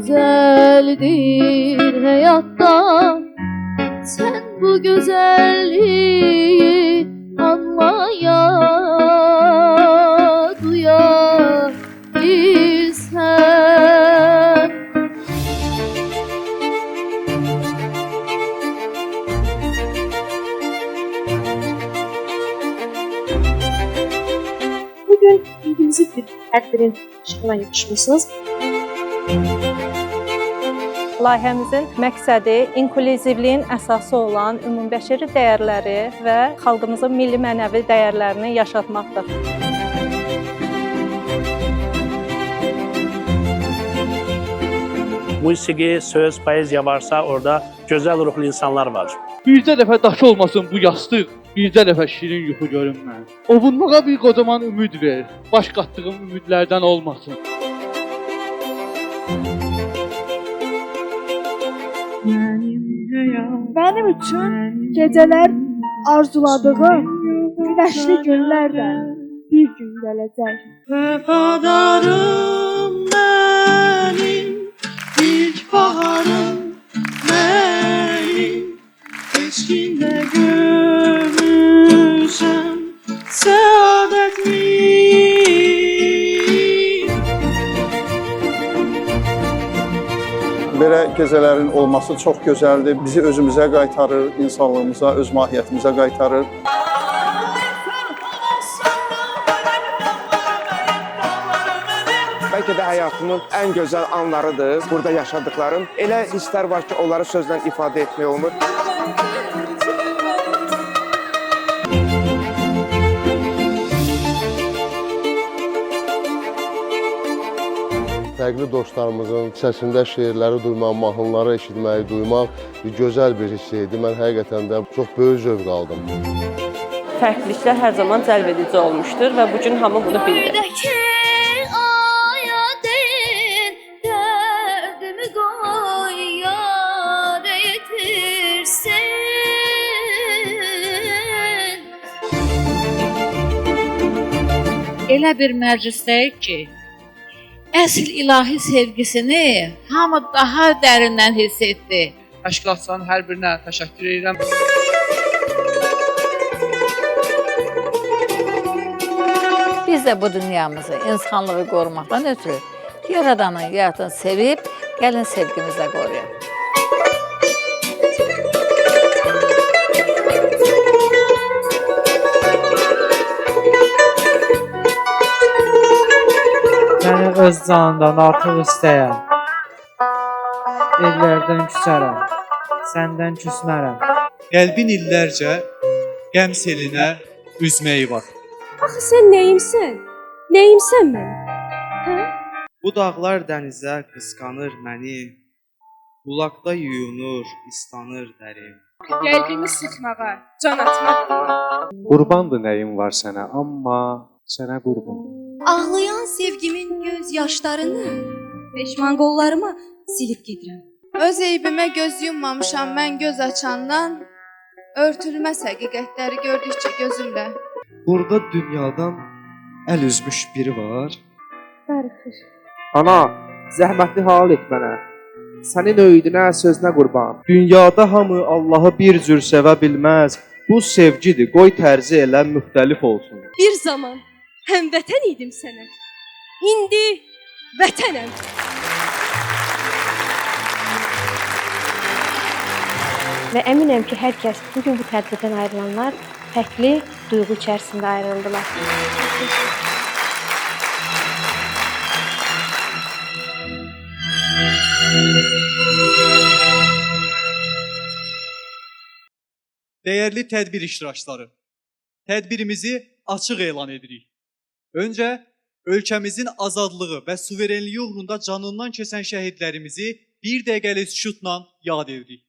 güzeldir hayatta. Sen bu güzelliği anlaya duya bilsen. Bugün İngilizce bir tədbirin işğalına yapışmışsınız. Layihəmizin məqsədi inklüzivliyin əsası olan ümumbəşəri dəyərləri və xalqımızın milli mənəvi dəyərlərini yaşatmaqdır. Musiqi, söz, poeziya varsa orada gözəl ruhlu insanlar var. Bircə dəfə daş olmasın bu yastıq, bircə dəfə şirin yuxu görüm mən. Ovunmağa bir qocaman ümid ver, baş qatdığım ümidlərdən olmasın. Mənim üçün gecələr arzuladığım günəşli günlərdən bir gün gələcək. Vəfadarım mənim, ilk baharım mənim, eşkində görmüşəm səadətmi. Belə gecələrin olması çox gözəldir. Bizi özümüzə qaytarır, insanlığımıza, öz mahiyyətimizə qaytarır. Bəlkə də həyatımın ən gözəl anlarıdır. Burada yaşadıklarım. Elə hisslər var ki, onları sözlə ifadə etmək olmur. Fərqli dostlarımızın səsində şeirləri duymaq, mahnıları eşitməyi duymaq bir gözəl bir hiss idi. Mən həqiqətən də çox böyük zövq aldım. Fərqliliklər hər zaman cəlb edici olmuşdur və bu gün hamı bunu bildi. Elə bir məclisdəyik ki, əsl ilahi sevgisini hamı daha dərindən hiss etdi. Təşkilatçıların hər birinə təşəkkür edirəm. Biz də bu dünyamızı, insanlığı qorumaqdan ötürü Yaradanın yaratını sevib, gəlin sevgimizlə qoruyaq. Səni öz canından artıq istəyəm. Ellərdən küsərəm, səndən küsmərəm. Qəlbin illərcə qəm selinə üzməyi var. Axı sən nəyimsən? Nəyimsən mənim? Hə? Bu dağlar dənizə qısqanır məni. Bulaqda yuyunur, islanır dərim. Qəlbimi sıxmağa, can atmağa. Qurbandır nəyim var sənə, amma sənə qurban. Ağlayan sevgimin göz yaşlarını peşman qollarıma silib gedirəm. Öz eybimə göz yummamışam mən göz açandan, örtülməz həqiqətləri gördükcə gözümlə. Burada dünyadan əl üzmüş biri var. Darıxır. Ana, zəhmətli hal et mənə. Sənin öyüdünə, sözünə qurban. Dünyada hamı Allahı bir cür sevə bilməz. Bu sevgidir, qoy tərzi elə müxtəlif olsun. Bir zaman həmvətən idim sənə. İndi vətənəm. Və əminəm ki, hər kəs bugün bu tədbirdən ayrılanlar fərqli duyğu içərisində ayrıldılar. Dəyərli tədbir iştirakçıları, tədbirimizi açıq elan edirik. Öncə ölkəmizin azadlığı və suverenliyi uğrunda canından keçən şəhidlərimizi bir dəqiqəlik sükutla yad edirik.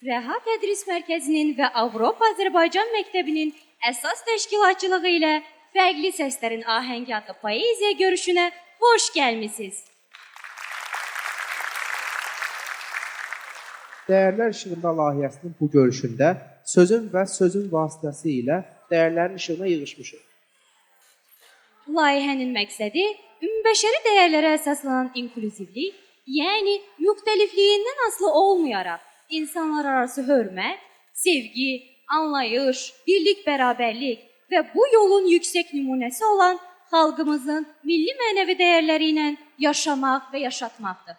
Rəha Tədris Mərkəzinin və Avropa Azərbaycan Məktəbinin əsas təşkilatçılığı ilə Fərqli Səslərin Ahəngi adlı poeziya görüşünə xoş gəlmisiniz. Dəyərlər işığında layihəsinin bu görüşündə sözün və sözün vasitəsilə dəyərlərin işığına yığışmışıq. Layihənin məqsədi ümumbəşəri dəyərlərə əsaslanan inklüzivlik, yəni müxtəlifliyindən asılı olmayaraq insanlararası hörmət, sevgi, anlayış, birlik, bərabərlik və bu yolun yüksək nümunəsi olan xalqımızın milli mənəvi dəyərləri ilə yaşamaq və yaşatmaqdır.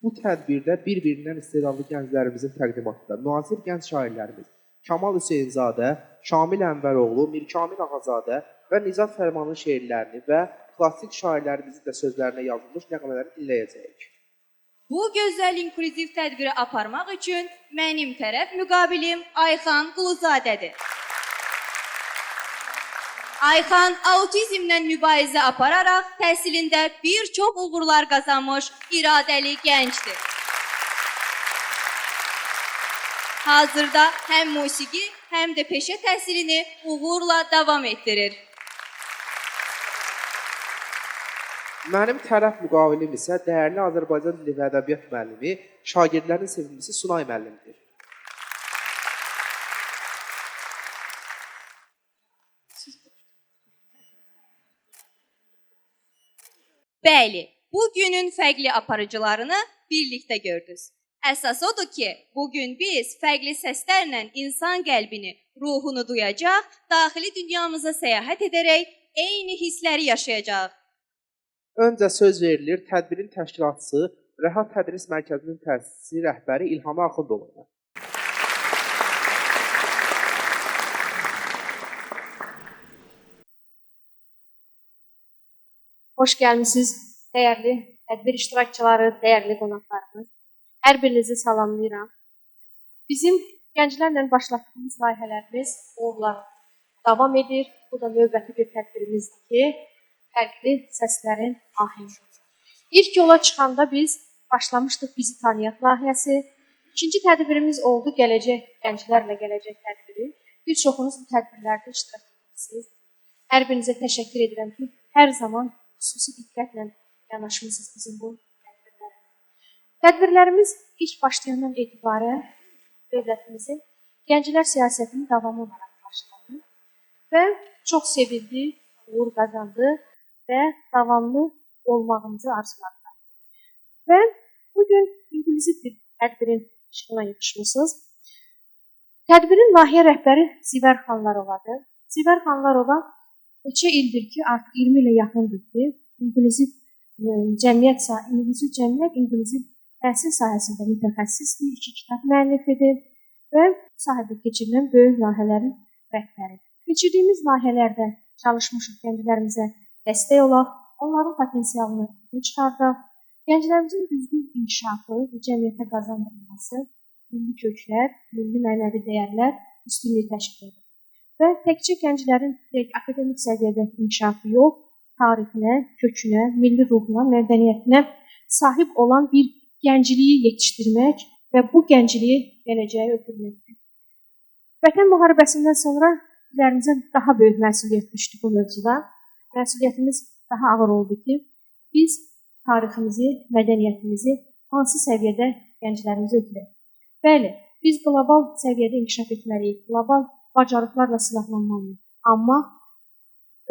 Bu tədbirdə bir-birindən istedadlı gənclərimizin təqdimatında müasir gənc şairlərimiz Kamal Hüseynzadə, Şamil Ənvəroğlu, Mirkamil Ağazadə və Nizat Fərmanın şeirlərini və klassik şairlərimizin də sözlərinə yazılmış nəğmələri dinləyəcəyik. Bu gözəl inklüziv tədbiri aparmaq üçün mənim tərəf müqabilim Ayxan Quluzadədir. Ayxan autizmlə mübarizə apararaq təhsilində bir çox uğurlar qazanmış iradəli gəncdir. Hazırda həm musiqi, həm də peşə təhsilini uğurla davam etdirir. Mənim tərəf müqavilim isə dəyərli Azərbaycan dili və ədəbiyyat müəllimi, şagirdlərin sevimlisi Sunay müəllimdir. Bəli, bu günün fərqli aparıcılarını birlikdə gördünüz. Əsas odur ki, bugün biz fərqli səslərlə insan qəlbini, ruhunu duyacaq, daxili dünyamıza səyahət edərək eyni hissləri yaşayacaq. Öncə söz verilir tədbirin təşkilatçısı Rəha Tədris Mərkəzinin təsisçisi rəhbəri İlham Axundovaya. Xoş gəlmisiniz, dəyərli tədbir iştirakçıları, dəyərli qonaqlarımız. Hər birinizi salamlayıram. Bizim gənclərlə başlatdığımız layihələrimiz uğurla davam edir. Bu da növbəti bir tədbirimizdir ki, fərqli səslərin ahengi. İlk yola çıxanda biz başlamışdıq Bizi Tanıyaq layihəsi. İkinci tədbirimiz oldu Gələcək Gənclərlə Gələcək tədbiri. Bir çoxunuz bu tədbirlərdə iştirak edirsiniz. Hər birinizə təşəkkür edirəm ki, hər zaman xüsusi diqqətlə yanaşmısınız bizim bu tədbirlərə. Tədbirlərimiz ilk başlayandan etibarən dövlətimizin gənclər siyasətinin davamı olaraq başladı və çox sevildi, uğur qazandı və davamlı olmağımızı arzuladılar. Və bugün inkluziv bir tədbirin işğına yığışmışsınız. Tədbirin layihə rəhbəri Zivər Xanlarovadır. Zivər Xanlarova neçə ildir ki, artıq 20 ilə yaxındır ki, inkluziv cəmiyyət, inkluziv təhsil sahəsində mütəxəssisdir, 2 kitab müəllifidir və sahədə keçirilən böyük layihələrin rəhbəridir. Keçirdiyimiz layihələrdə çalışmışıq gənclərimizə dəstək olaq, onların potensialını çıxardaq, gənclərimizin düzgün inkişafı və cəmiyyətə qazandırılması, milli köklər, milli mənəvi dəyərlər üstünlük təşkil edir. Və təkcə gənclərin akademik səviyyədə inkişafı yox, tarixinə, kökünə, milli ruhuna, mədəniyyətinə sahib olan bir gəncliyi yetişdirmək və bu gəncliyi gələcəyə ötürməkdir. Vətən müharibəsindən sonra bizlərimizə daha böyük məsuliyyət düşdü bu mövzuda. Məsuliyyətimiz daha ağır oldu ki, biz tariximizi, mədəniyyətimizi hansı səviyyədə gənclərimizə ötürək. Bəli, biz qlobal səviyyədə inkişaf etməliyik, qlobal bacarıqlarla silahlanmalıyıq. Amma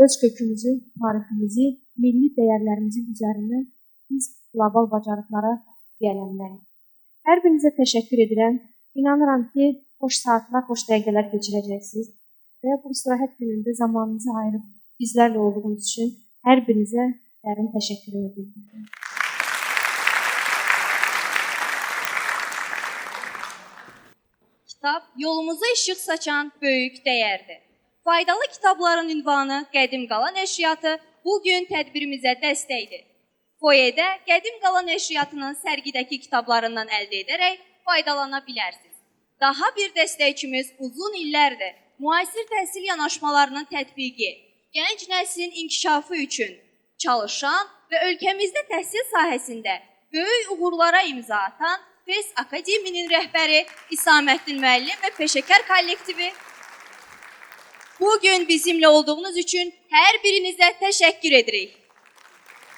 öz kökümüzü, tariximizi, milli dəyərlərimizin üzərindən biz qlobal bacarıqlara yiyələnməliyik. Hər birinizə təşəkkür edirəm. İnanıram ki, xoş saatlar, xoş dəqiqələr keçirəcəksiniz və bu istirahət günündə zamanınızı ayırıb bizlərlə olduğunuz üçün hər birinizə dərin təşəkkür edirəm. Kitab yolumuza işıq saçan böyük dəyərdir. Faydalı kitabların ünvanı Qədim Qala Nəşriyyatı bugün tədbirimizə dəstəkdir. Foyedə Qədim Qala Nəşriyyatının sərgidəki kitablarından əldə edərək faydalana bilərsiniz. Daha bir dəstəkçimiz uzun illərdir müasir təhsil yanaşmalarının tətbiqi, gənc nəslin inkişafı üçün çalışan və ölkəmizdə təhsil sahəsində böyük uğurlara imza atan Fes Akademinin rəhbəri İsaməddin müəllim və peşəkar kollektivi. Bugün bizimlə olduğunuz üçün hər birinizə təşəkkür edirik.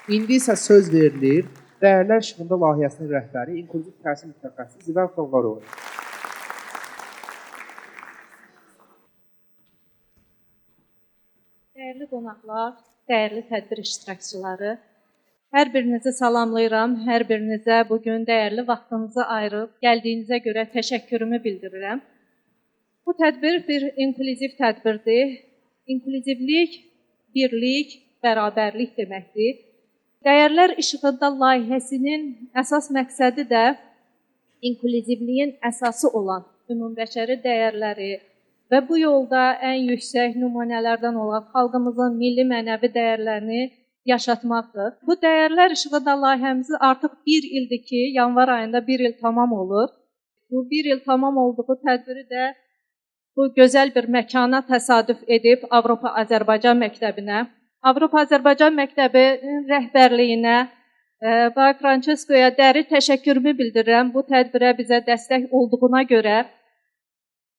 İndi isə söz verilir Dəyərlər İşığında layihəsinin rəhbəri, inklüziv təhsil mütəxəssisi Zivər Xalqarova. Dəyərli qonaqlar, dəyərli tədbir iştirakçıları, hər birinizi salamlayıram. Hər birinizə bugün dəyərli vaxtınızı ayırıb gəldiyinizə görə təşəkkürümü bildirirəm. Bu tədbir bir inklüziv tədbirdir. İnklüzivlik, birlik, bərabərlik deməkdir. Dəyərlər İşığında layihəsinin əsas məqsədi də inklüzivliyin əsası olan ümumbəşəri dəyərləri və bu yolda ən yüksək nümunələrdən olan xalqımızın milli mənəvi dəyərlərini yaşatmaqdır. Bu Dəyərlər İşığında layihəmiz artıq 1 ildir ki, yanvar ayında 1 il tamam olur. Bu 1 il tamam olduğu tədbiri də bu gözəl bir məkana təsadüf edib Avropa Azərbaycan məktəbinə. Avropa Azərbaycan məktəbinin rəhbərliyinə Bay Francescoya dərin təşəkkürümü bildirirəm bu tədbirə bizə dəstək olduğuna görə.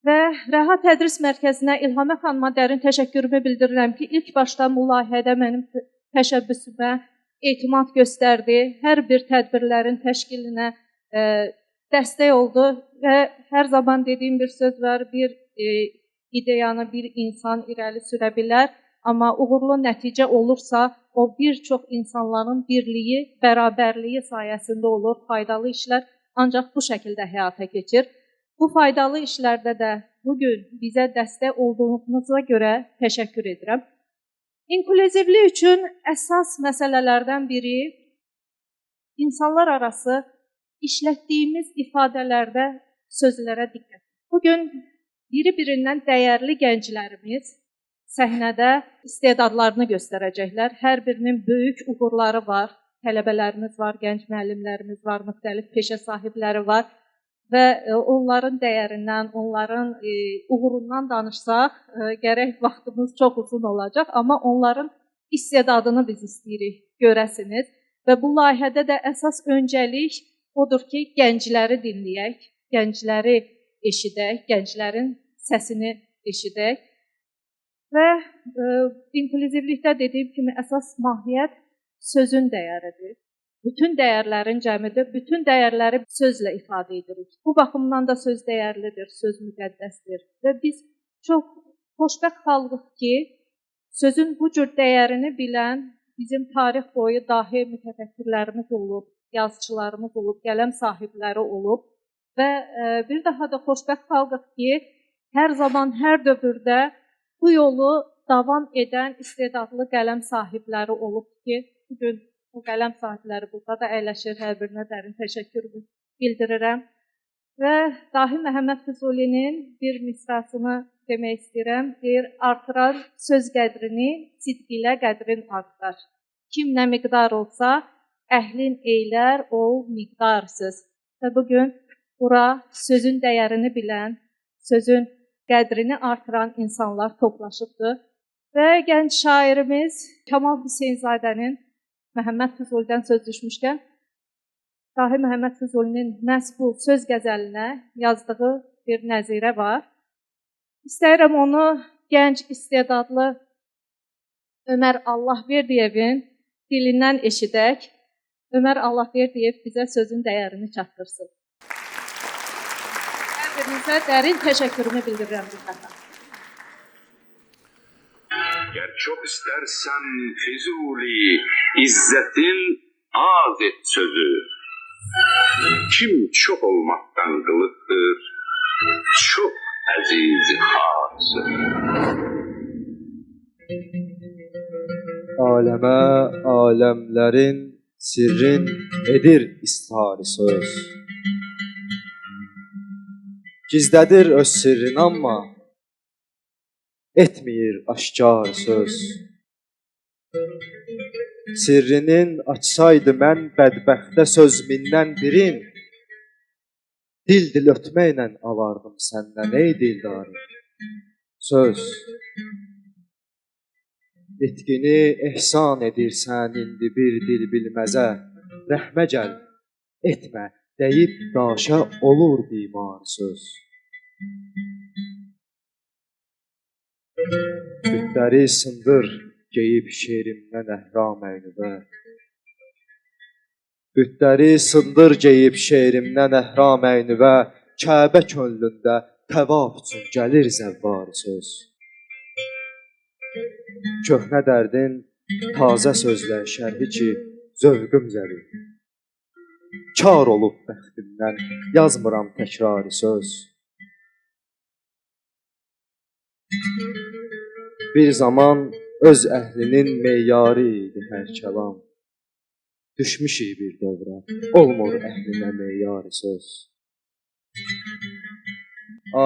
Və Rəha Tədris Mərkəzinə İlhamə xanıma dərin təşəkkürümü bildirirəm ki, ilk başda bu layihədə mənim təşəbbüsümə etimad göstərdi. Hər bir tədbirlərin təşkilinə dəstək oldu və hər zaman dediyim bir söz var, bir ideyanı bir insan irəli sürə bilər, amma uğurlu nəticə olursa, o bir çox insanların birliyi, bərabərliyi sayəsində olur. Faydalı işlər ancaq bu şəkildə həyata keçir. Bu faydalı işlərdə də bugün bizə dəstək olduğunuza görə təşəkkür edirəm. İnklüzivlik üçün əsas məsələlərdən biri insanlar arası işlətdiyimiz ifadələrdə sözlərə diqqət. Bugün biri-birindən dəyərli gənclərimiz səhnədə istedadlarını göstərəcəklər. Hər birinin böyük uğurları var. Tələbələrimiz var, gənc müəllimlərimiz var, müxtəlif peşə sahibləri var və onların dəyərindən, onların uğurundan danışsaq, gərək vaxtımız çox uzun olacaq, amma onların istedadını biz istəyirik görəsiniz və bu layihədə də əsas öncəlik odur ki, gəncləri dinləyək, gəncləri eşidək, gənclərin səsini eşidək. Və inklüzivlikdə dediyim kimi əsas mahiyyət sözün dəyəridir. Bütün dəyərlərin cəmidir, bütün dəyərləri sözlə ifadə edirik. Bu baxımdan da söz dəyərlidir, söz müqəddəsdir. Və biz çox xoşbəxt xalqıq ki, sözün bu cür dəyərini bilən bizim tarix boyu dahi mütəfəkkirlərimiz olub, yazıçılarımız olub, qələm sahibləri olub və bir daha da xoşbəxt xalqıq ki, hər zaman, hər dövrdə bu yolu davam edən istedadlı qələm sahibləri olub ki, bugün bu qələm sahibləri burada da əyləşir, hər birinə dərin təşəkkürümü bildirirəm. Və Dahi Məhəmməd Füzulinin bir misrasını demək istəyirəm. Deyir, artıran söz qədrini, sidq ilə qədrin artar. Kim nə miqdar olsa, əhlin eylər, ol miqdarsız. Və bugün bura sözün dəyərini bilən, sözün qədrini artıran insanlar toplaşıbdır. Və gənc şairimiz Kamal Hüseynzadənin Məhəmməd Füzulidən söz düşmüşkən, Dahi Məhəmməd Füzulinin məhz bu söz qəzəlinə yazdığı bir nəzirə var. İstəyirəm onu gənc istedadlı Ömər Allahverdiyevin dilindən eşidək. Ömər Allahverdiyev bizə sözün dəyərini çatdırsın. Hər birinizə dərin təşəkkürümü bildirirəm bu dəfə. Ger çok istersen Füzuli, İzzet'in az et sözü. Kim çok olmaktan kılıktır, çok aziz hası. Aləmə, aləmlərin sirrin edir istihari söz. Gizlədir öz sirrini amma etmir aşkar söz. Sirrinin açsaydı mən bədbəxtə söz mindən birin, dil ötməklə alardım səndən ey dildarım. Söz. Etqini ehsan edirsən indi bir dil bilməzə, rəhmə gəl, etmə, deyib daşa olur bimar söz. Bütləri sındır, geyib şeirimdən əhram əynüvə. Bütləri sındır, geyib şeirimdən əhram əynüvə. Kəbə könlündə təvaf üçün gəlir zəvvar söz. Köhnə dərdin tazə sözlə şərhi ki, zövqüm zəlir. Kar olub bəxtimdən yazmıram təkrarı söz. Bir zaman öz əhlinin meyarı idi hər kəlam. Düşmüşük bir dövrə, olmur əhlinə meyarı söz.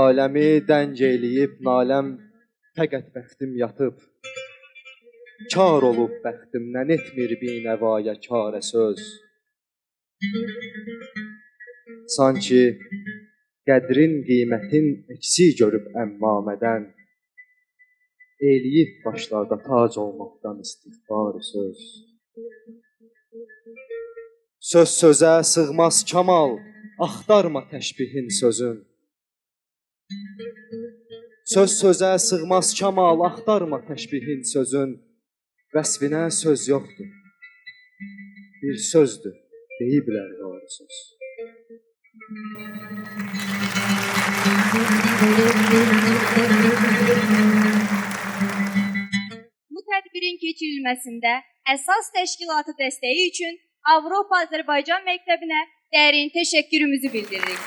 Aləmi dəng eləyib naləm, fəqət bəxtim yatıb. Kar olub bəxtimdən etmir binəvaya karə söz. Sanki qədrin, qiymətin eksik görüb əmmamədən, eləyib başlarda tac olmaqdan istiğfar söz. Söz sözə sığmaz kamal, axtarma təşbihin sözün. Söz sözə sığmaz kamal, axtarma təşbihin sözün. Vəsfinə söz yoxdur, bir sözdür, deyiblər var söz. Bu tədbirin keçirilməsində əsas təşkilatı dəstəyi üçün Avropa-Azərbaycan Məktəbinə dərin təşəkkürümüzü bildiririk.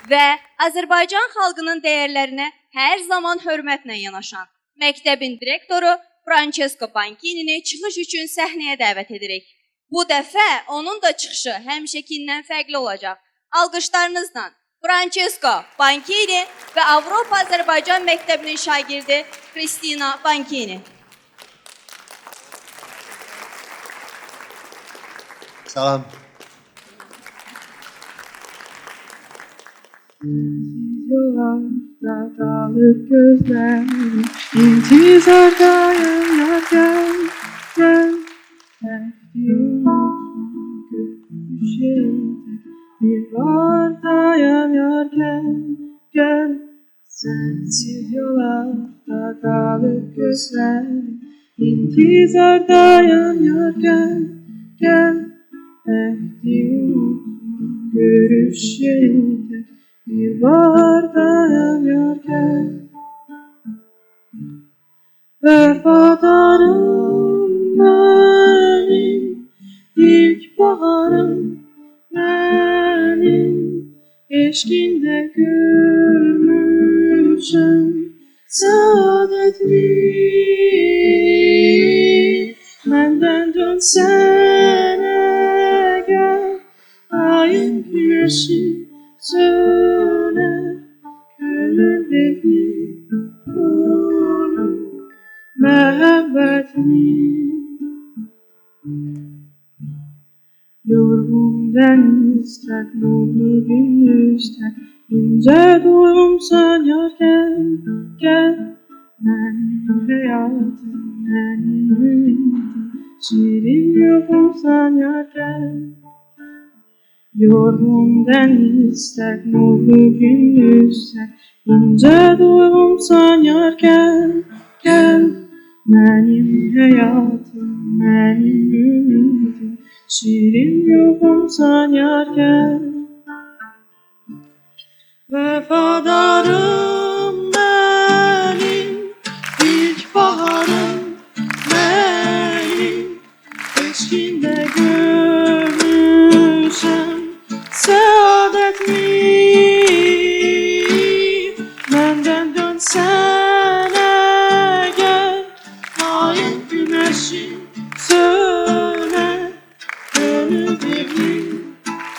Və Azərbaycan xalqının dəyərlərinə hər zaman hörmətlə yanaşan məktəbin direktoru Francesco Banchini çıxış üçün səhnəyə dəvət edirik. Bu dəfə onun da çıxışı həmişəkindən fərqli olacaq. Alqışlarınızla Francesco Banchini və Avropa-Azərbaycan Məktəbinin şagirdi Kristina Banchini. Salam. Yollarda dağılıp gözlerim, intizardayım ya gel, gel. Bir vardayım yar gel, gel. Sensiz yollarda dağılıp gözlerim, intizardayım yar gel, gel. Görüşeydi bir vardayım yar gel. Vefadarım benim, ilk baharım benim. Eşkinde görmüşüm saadetli. Menden dönsene gel, ayın güneşi söner, gönlümdeki onun mehabbetini. Yorgun denizler, nurlu gündüzler, ince duyumsan yar gel, gel. Benim hayatım, benim ümidim, şirin yokumsan yar gel. Yorgun denizler, nurlu gündüzler, ince duyumsan yar gel, gel. Benim hayatım, benim ümidim, şirin yokumsan yar gel. Vefadarım benim, ilk baharım benim. Eşkinde görmüşüm saadetli. Benden dönsene gel, ayın güneşi söner, gönlümdeki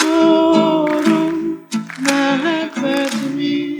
doğru mehabbetimi.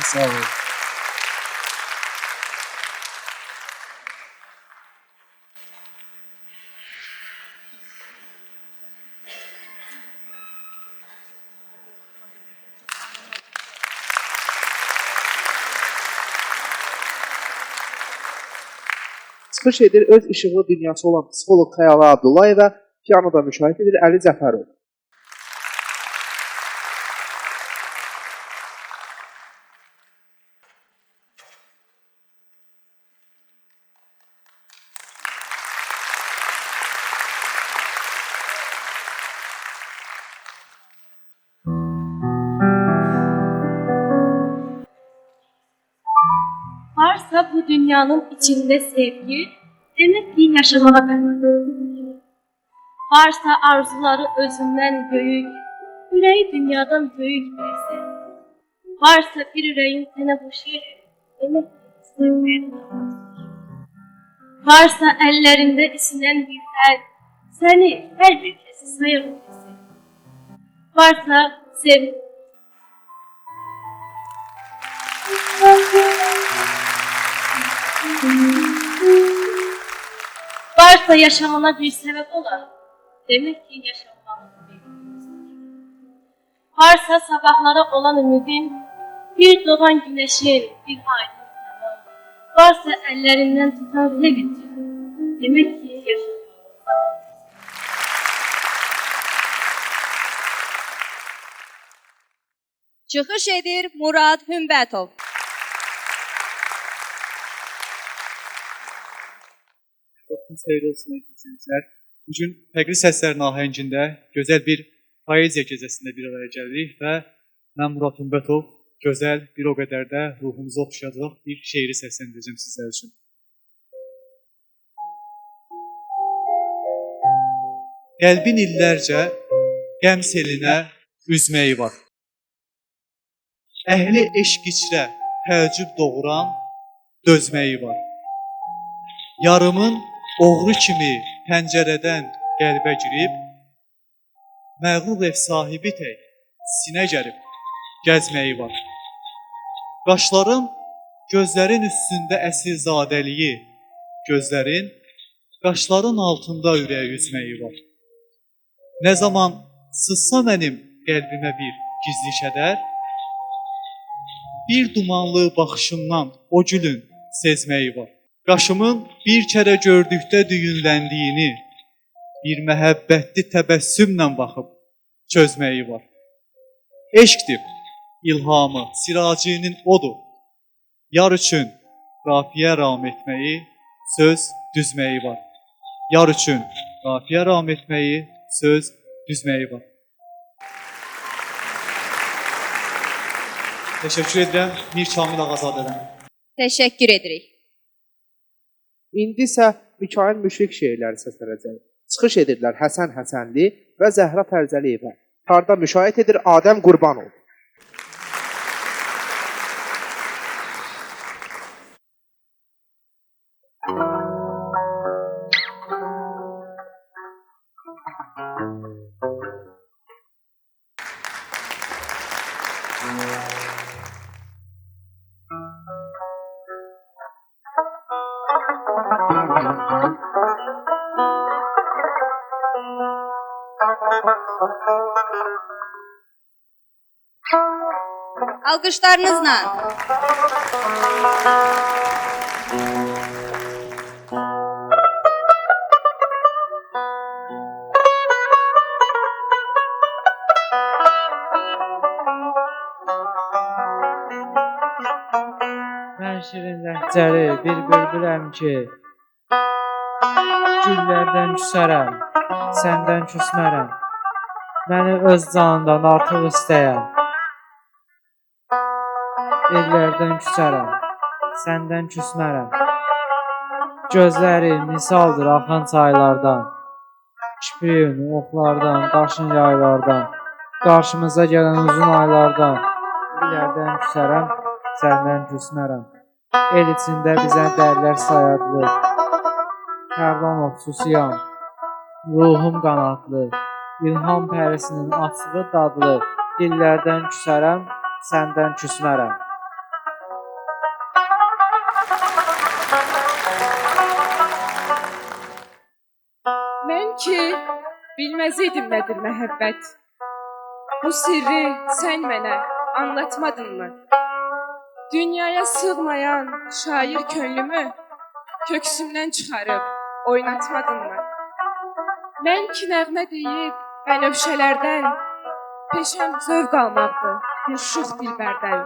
Sağ olun. Çıxış edir öz işıqlı dünyası olan psixoloq Xəyala Abdullayeva, pianoda müşahidə edir Əli Zəfərov. Varsa bu dünyanın içinde sevgi, demek ki yaşamağa kadar. Varsa arzuları özünden büyük, yüreği dünyadan büyük birisi. Varsa bir yüreğin sana bu şiir, demek ki sevgiye varsa ellerinde isinen bir el, seni her bir kez sayılır. Varsa sevgi. Varsa yaşamına bir sebep olan, demek ki yaşamalı bir. Varsa sabahlara olan ümidin, bir doğan güneşin, bir aydın sema. Varsa ellerinden tutan sevincin, demek ki yaşamalı. Çıxış edir Murad Hümbətov. Vaxtınız xeyir olsun izləyicilər. Bugün fərqli səslərin ahəngində gözəl bir poeziya gecəsində bir araya gəlirik və mən Murad Hümbətov gözəl, bir o qədər də ruhumuzu oxşayacaq bir şeiri səsləndirəcəm sizlər üçün. Qəlbin illərcə qəm selinə üzməyi var. Əhli eşq içrə təəccüb doğuran dözməyi var. Yarımın oğru kimi pəncərədən qəlbə girib, məğrur ev sahibi tək sinə gəlib gəzməyi var. Qaşların gözlərin üstündə əsilzadəliyi, gözlərin qaşların altında ürək üzməyi var. Nə zaman sızsa mənim qəlbimə bir gizli kədər, bir dumanlı baxışımdan o gülün sezməyi var. Qaşımın bir kərə gördükdə düyünləndiyini, bir məhəbbətli təbəssümlə baxıb çözməyi var. Eşqdir, ilhamı, siracinin odur. Yar üçün qafiyə ram etməyi, söz düzməyi var. Yar üçün qafiyə ram etməyi, söz düzməyi var. Təşəkkür edirəm. Mir Kamil Ağazadədən. Təşəkkür edirik. İndi isə Mikail Müşfiq şeirləri səslənəcək. Çıxış edirlər Həsən Həsənli və Zəhra Fərzəliyevə. Tarda müşahidə edir Adəm Qurbanov. Alqışlarınızla. Mən şirin ləhcəli bir bülbüləm ki, güllərdən küsərəm, səndən küsmərəm. Məni öz canından artıq istəyəm. Ellərdən küsərəm, səndən küsmərəm. Gözləri misaldır axan çaylardan, kipriyin oxlardan, qaşın yaylardan, qarşımıza gələn uzun aylardan. Ellərdən küsərəm, səndən küsmərəm. El içində bizə dərlər sayadlı, Tərlan oxsusuyam, ruhum qanadlı, İlham pərisinin açığı dadlı, dillərdən küsərəm, səndən küsmərəm. Mən ki, bilməz idim nədir məhəbbət. Bu sirri sən mənə anlatmadınmı? Dünyaya sığmayan şair könlümü köksümdən çıxarıb oynatmadınmı? Mən ki, nəğmə deyib bənövşələrdən, peşəm zövq almaqdır bir şux dilbərdən.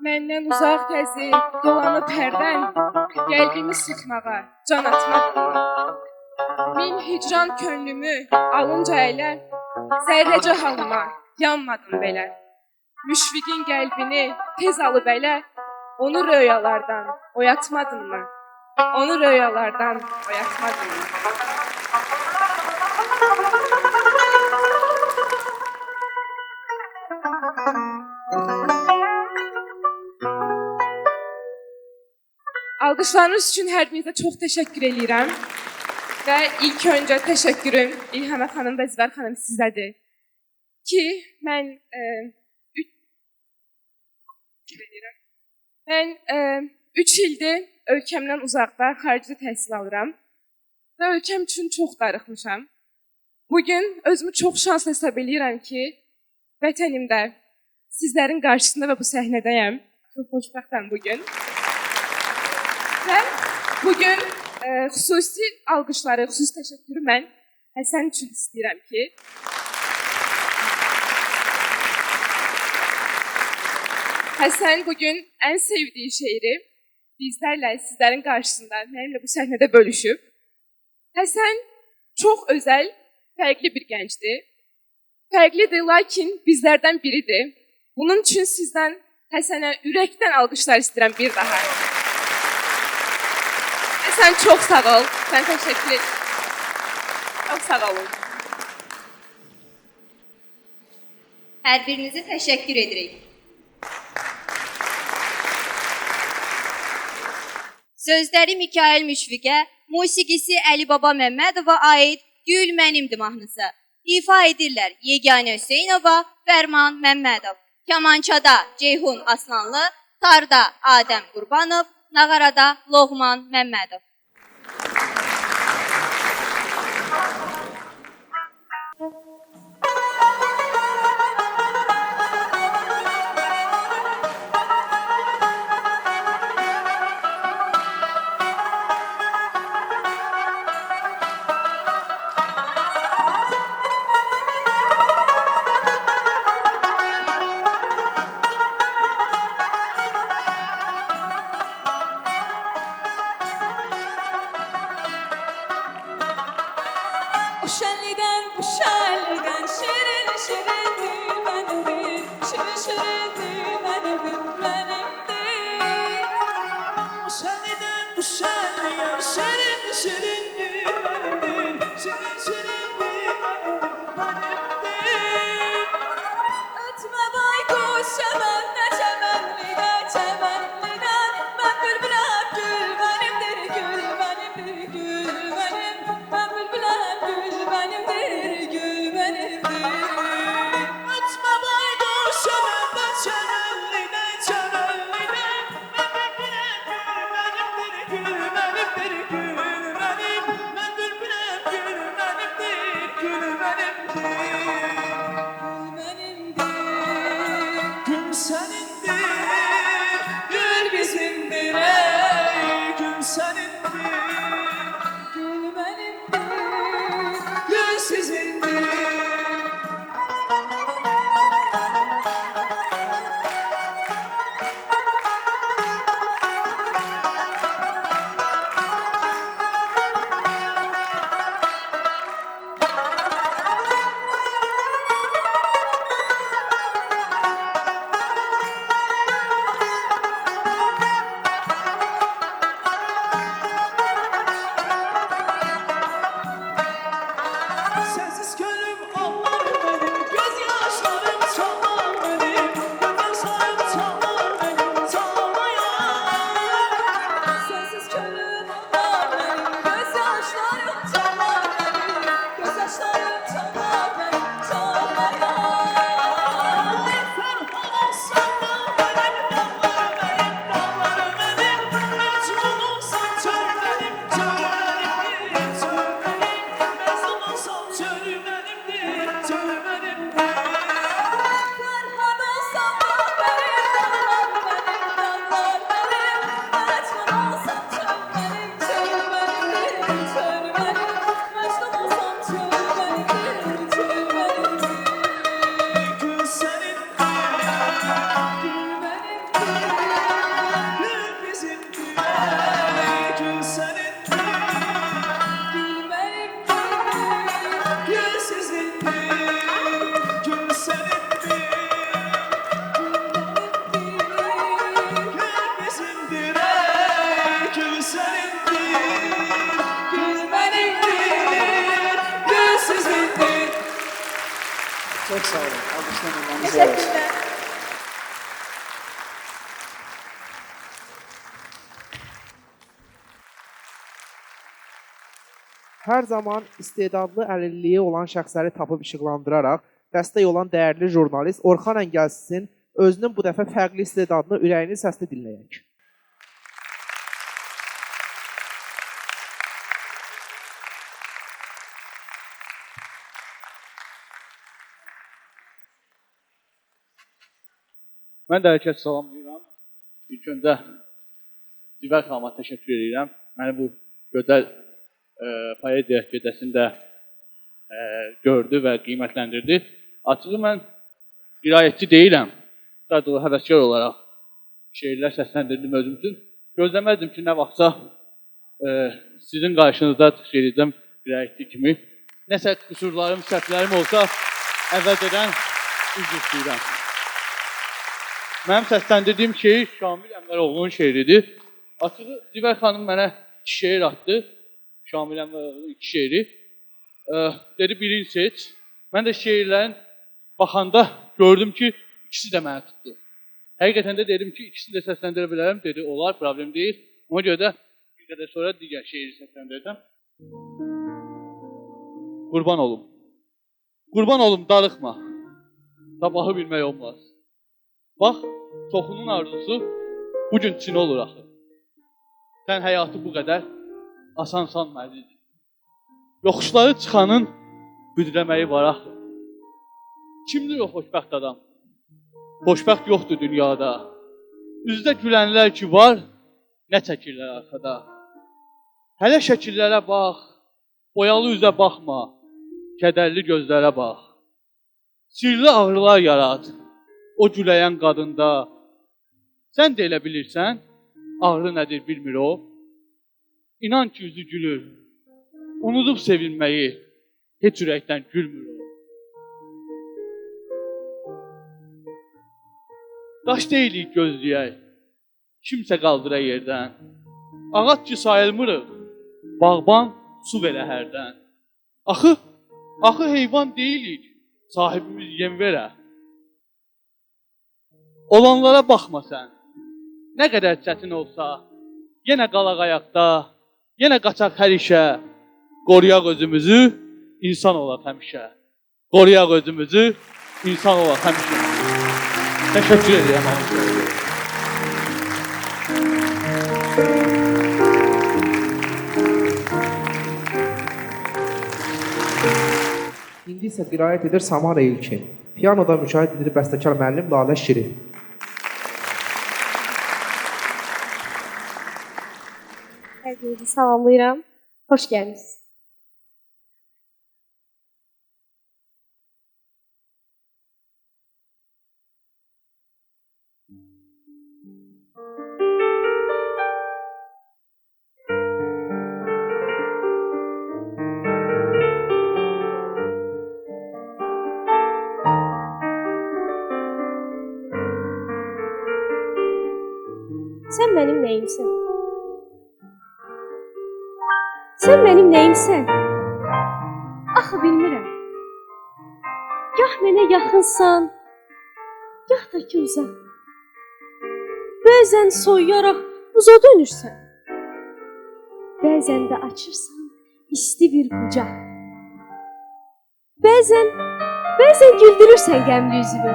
Məndən uzaq gəzib dolanıb hərdən, qəlbimi sıxmağa can atmadınmı? Min hicran könlümü alınca elə, zərrəcə halıma yanmadım belə. Müşfiqin qəlbini tez alıb elə, onu röyalardan oyatmadınmı? Onu röyalardan oyatmadınmı? Alqışlarınız üçün hər birinizə çox təşəkkür edirəm. Və ilk öncə təşəkkürüm İlhamə xanım və Zivər xanım sizdədir. Ki, mən 3 ildir ölkəmdən uzaqda, xaricdə təhsil alıram. Və ölkəm üçün çox darıxmışam. Bugün özümü çox şanslı hesab edirəm ki, vətənimdə, sizlərin qarşısında və bu səhnədəyəm. Çox xoşbəxtəm bugün. Və bugün xüsusi alqışları, xüsusi təşəkkürü mən Həsən üçün istəyirəm ki, Həsən bugün ən sevdiyi şeiri bizlərlə, sizlərin qarşısında, mənimlə bu səhnədə bölüşüb. Həsən çox özəl, fərqli bir gəncdir. Fərqlidir, lakin bizlərdən biridir. Bunun üçün sizdən Həsənə ürəkdən alqışlar istəyirəm bir daha. Sən çox sağ ol. Sən təşəkkür edirəm. Çox sağ olun. Hər birinizi təşəkkür edirik. Sözləri Mikail Müşfiqə, musiqisi Əli Baba Məmmədova aid Gül Mənimdir mahnısı. İfa edirlər Yeganə Hüseynova, Fərman Məmmədov. Kamançada Ceyhun Aslanlı, tarda Adəm Qurbanov, nağarada Loğman Məmmədov. Çok sağ olun. Alkışlarınız var olsun. Hər zaman istedadlı əlilliyi olan şəxsləri tapıb işıqlandıraraq dəstək olan dəyərli jurnalist Orxan Əngəlsizin özünün bu dəfə fərqli istedadını ürəyinin səsini dinləyək. Mən də hər kəs salamlayıram. İlk öncə Zivər xanıma təşəkkür edirəm. Məni bu gözəl poeziya gecəsində gördü və qiymətləndirdi. Açığı mən qiraətçi deyiləm. Sadəcə həvəskar olaraq şeirlər səsləndirdim özüm üçün. Gözləməzdim ki, nə vaxtsa sizin qarşınızda çıxış edəcəm qiraətçi kimi. Nəsə qüsurlarım, səhvlərim olsa əvvəlcədən üzr istəyirəm. Mənim səsləndirdiyim şeir Şamil Əmvəroğlu'nun şeiridir. Açığı Zivər xanım mənə 2 şeir atdı. Şamil Əmvəroğlu'nun 2 şeiri. Dedi birini seç. Mən də şeirlərin baxanda gördüm ki, ikisi də mənə tutdu. Həqiqətən də dedim ki, ikisini də səsləndirə bilərəm. Dedi, olar, problem deyil. Ona görə də bir qədər sonra digər şeiri səsləndirəcəm. Qurban olum. Qurban olum, darıxma. Sabahı bilmək olmaz. Bax, çoxunun arzusu bugün Çin olur axı. Sən həyatı bu qədər asan sanməlidir. Yoxuşları çıxanın büdrəməyi var axı. Kimdir o xoşbəxt adam? Xoşbəxt yoxdur dünyada. Üzdə gülənlər ki var, nə çəkirlər arxada. Hələ şəkillərə bax, boyalı üzə baxma, kədərli gözlərə bax. Sirli ağrılar yarat, o güləyən qadında. Sən də elə bilirsən, ağrı nədir bilmir o. İnan ki, üzü gülür, unudub sevilməyi, heç ürəkdən gülmür o. Daş deyilik gözləyək, kimsə qaldıra yerdən. Ağac ki sayılmırıq, bağban su verə hərdən. Axı heyvan deyilik, sahibimiz yem verə. Olanlara baxma sən, nə qədər çətin olsa, yenə qalaq ayaqda, yenə qaçaq hər işə. Qoruyaq özümüzü, insan olaq həmişə. Qoruyaq özümüzü, insan olaq həmişə. Təşəkkür edirəm. İndi isə qiraət edir Samara İlkin. Piyanoda müşahidə edir bəstəkar müəllim Lalə Şirin. Hər birinizi salamlayıram. Xoş gəlmisiniz. Sən mənim nəyimsən? Sən mənim nəyimsən? Axı bilmirəm. Gah mənə yaxınsan, gah da ki uzaq. Bəzən soyuyaraq uza dönürsən. Bəzən də açırsan isti bir qucaq. Bəzən güldürürsən qəmli üzünü.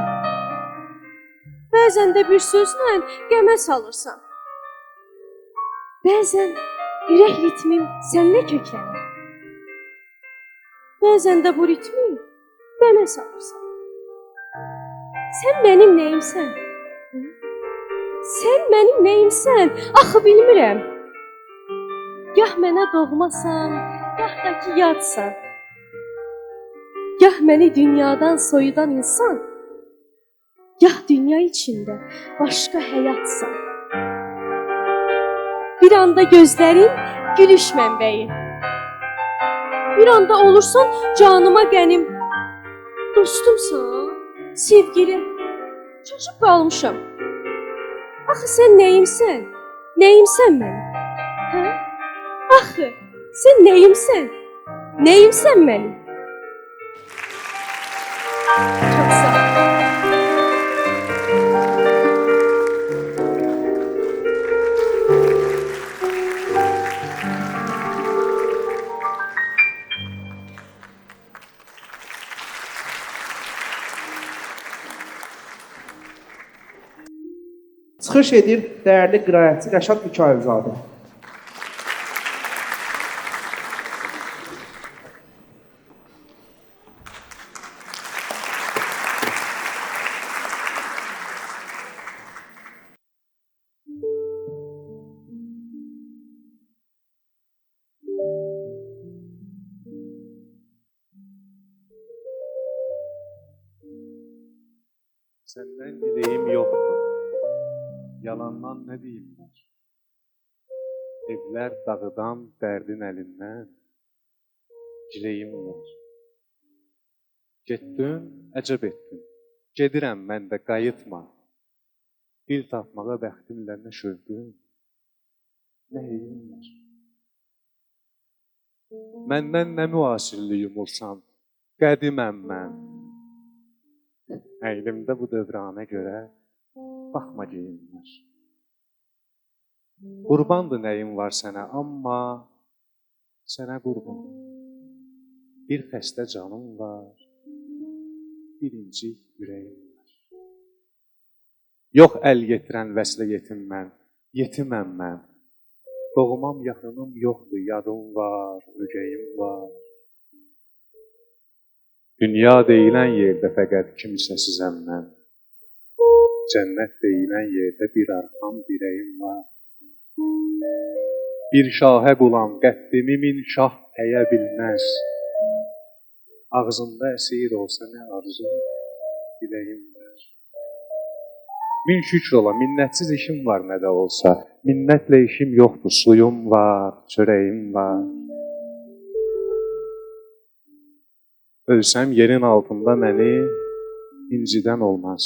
Bəzən də bir sözlə qəmə salırsan. Bəzən ürək ritmim səninlə köklənir. Bəzən də bu ritmi mənə salırsan. Sən mənim nəyimsən? Sən mənim nəyimsən? Axı bilmirəm. Gah mənə doğmasan, gah da ki yadsan. Gah məni dünyadan soyudan insan, gah dünya içində başqa həyatsan. Bir anda gözlərin gülüş mənbəyi. Bir anda olursan canıma qənim. Dostumsan, sevgilim, çaşıb qalmışam. Axı sən nəyimsən? Nəyimsən mənim? Hə? Axı sən nəyimsən? Nəyimsən mənim? Çox sağ ol. Çıxış edir dəyərli qiraətçi Rəşad Mikailzadə. Səndən diləyim yoxdur. Yalandan nə deyirlər? Evlər dağıdan dərdin əlindən diləyim var. Getdin, əcəb etdin. Gedirəm mən də qayıtma. Dil tapmağa bəxtimlə nə şövdün, nə heyim var. Məndən nə müasirlik yumursan, qədiməm mən. Əylimdə bu dövrana görə baxma geyinlər. Qurbandır nəyim var sənə, amma sənə qurban. Bir xəstə canım var, bir incik ürəyim var. Yox əl yetirən vəslə yetim mən, yetiməm mən. Doğmam yaxınım yoxdur, yadım var, ögəyim var. Dünya deyilən yerdə fəqət kimsəsizəm mən. Cənnət deyilən yerdə bir arxam, dirəyim var. Bir şahə qulam, qəddimi min şah əyə bilməz. Ağzımda əsir olsa nə arzum, diləyim var. Min şükür ola, minnətsiz işim var nə də olsa. Minnətlə işim yoxdur, suyum var, çörəyim var. Ölsəm yerin altında məni incidən olmaz.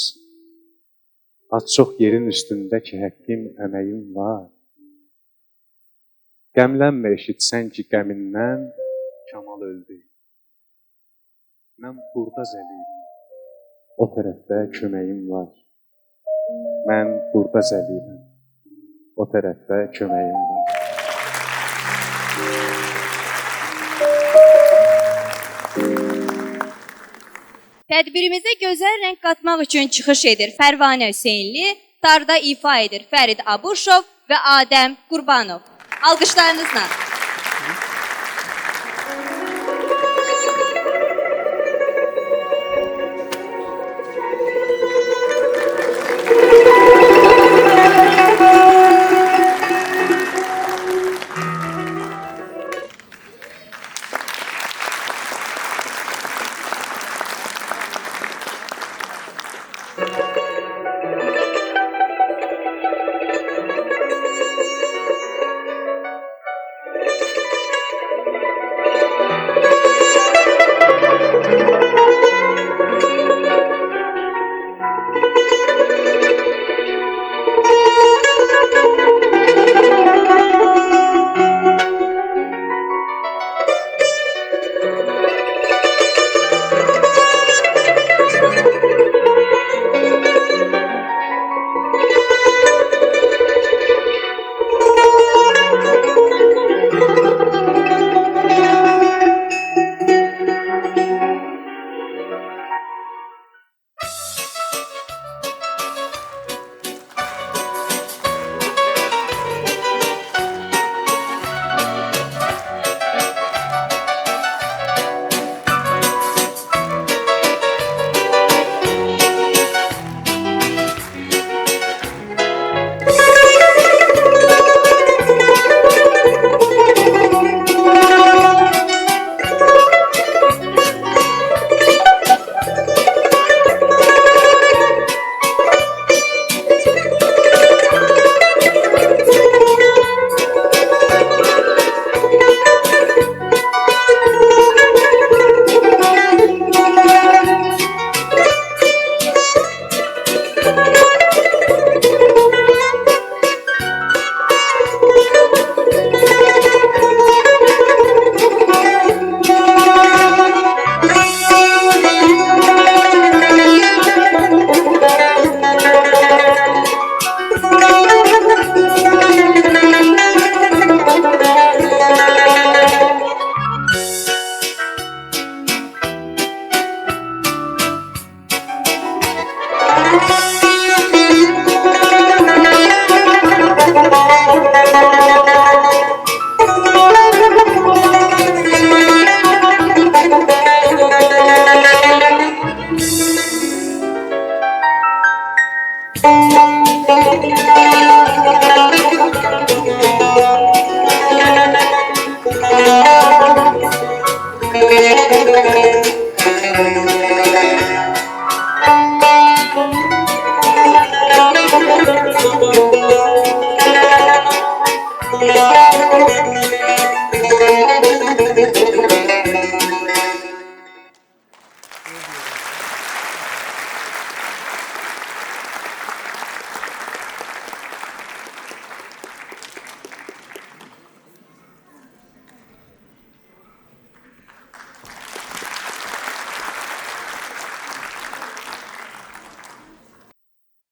Az çox yerin üstündə ki, həqqim, əməyim var. Qəmlənmə eşitsən ki, qəmindən Kamal öldü. Mən burada zəliləm, o tərəfdə köməyim var. Mən burada zəliləm, o tərəfdə köməyim var. Tədbirimizə gözəl rəng qatmaq üçün çıxış edir Pərvanə Hüseynli, tarda ifa edir Fərid Abuşov və Adəm Qurbanov. Alqışlarınızla.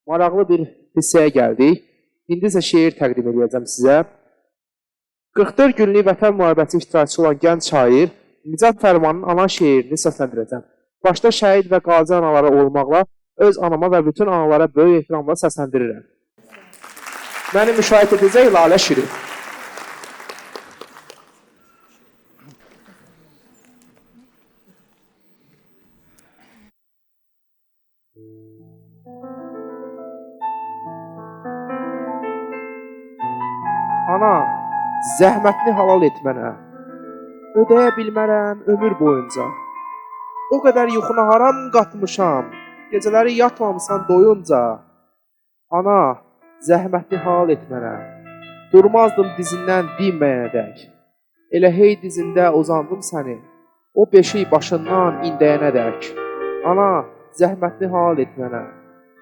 maraqlı bir hissəyə gəldik. İndi isə şeir təqdim edəcəm sizə. 44 günlük vətən müharibəsi iştirakçısı olan gənc şair Nicat Fərmanın ana şeirini səsləndirəcəm. Başda şəhid və qazi anaları olmaqla öz anama və bütün analara böyük ehtiramla səsləndirirəm. Məni müşahidə edəcək Lalə Şirin. Ana, zəhmətini halal et mənə. Ödəyə bilmərəm ömür boyunca. O qədər yuxuna haram qatmışam. Gecələri yatmamısan doyunca. Ana, zəhmətini halal et mənə. Durmazdım dizindən dinməyənədək. Elə hey dizində uzandım səni. O beşik başından indəyənədək. Ana, zəhmətini halal et mənə.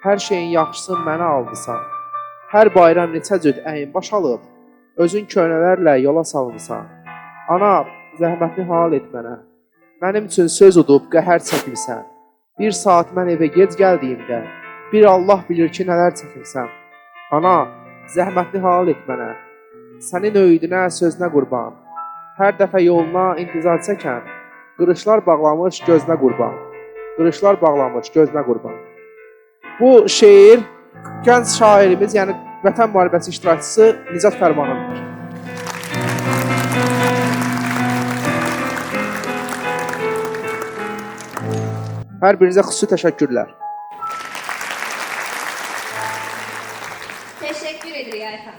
Hər şeyin yaxşısını mənə aldısan. Hər bayram neçə cüd əyin baş alıb. Özün köynələrlə yola salmısan. Ana, zəhmətini halal et mənə. Mənim üçün söz udub qəhər çəkirsən. Bir saat mən evə gec gəldiyimdə, bir Allah bilir ki, nələr çəkirsən. Ana, zəhmətini halal et mənə. Sənin öyüdünə, sözünə qurban. Hər dəfə yoluna intizar çəkən, qırışlar bağlamış gözünə qurban. Qırışlar bağlamış gözünə qurban. Bu şeir gənc şairimiz, yəni Vətən müharibəsi iştirakçısı Nicat Fərmanındır. Hər birinizə xüsusi təşəkkürlər. Teşekkür edirik Ayxan.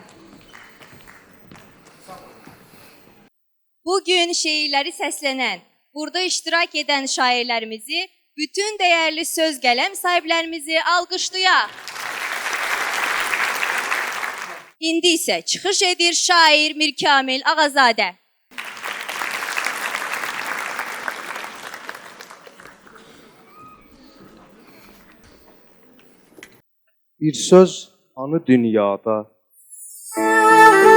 Bugün şeirləri səslənən, burada iştirak edən şairlərimizi, bütün dəyərli söz qələm sahiblərimizi alqışlayaq. İndi isə çıxış edir şair Mirkamil Ağazadə. Bir söz anı dünyada,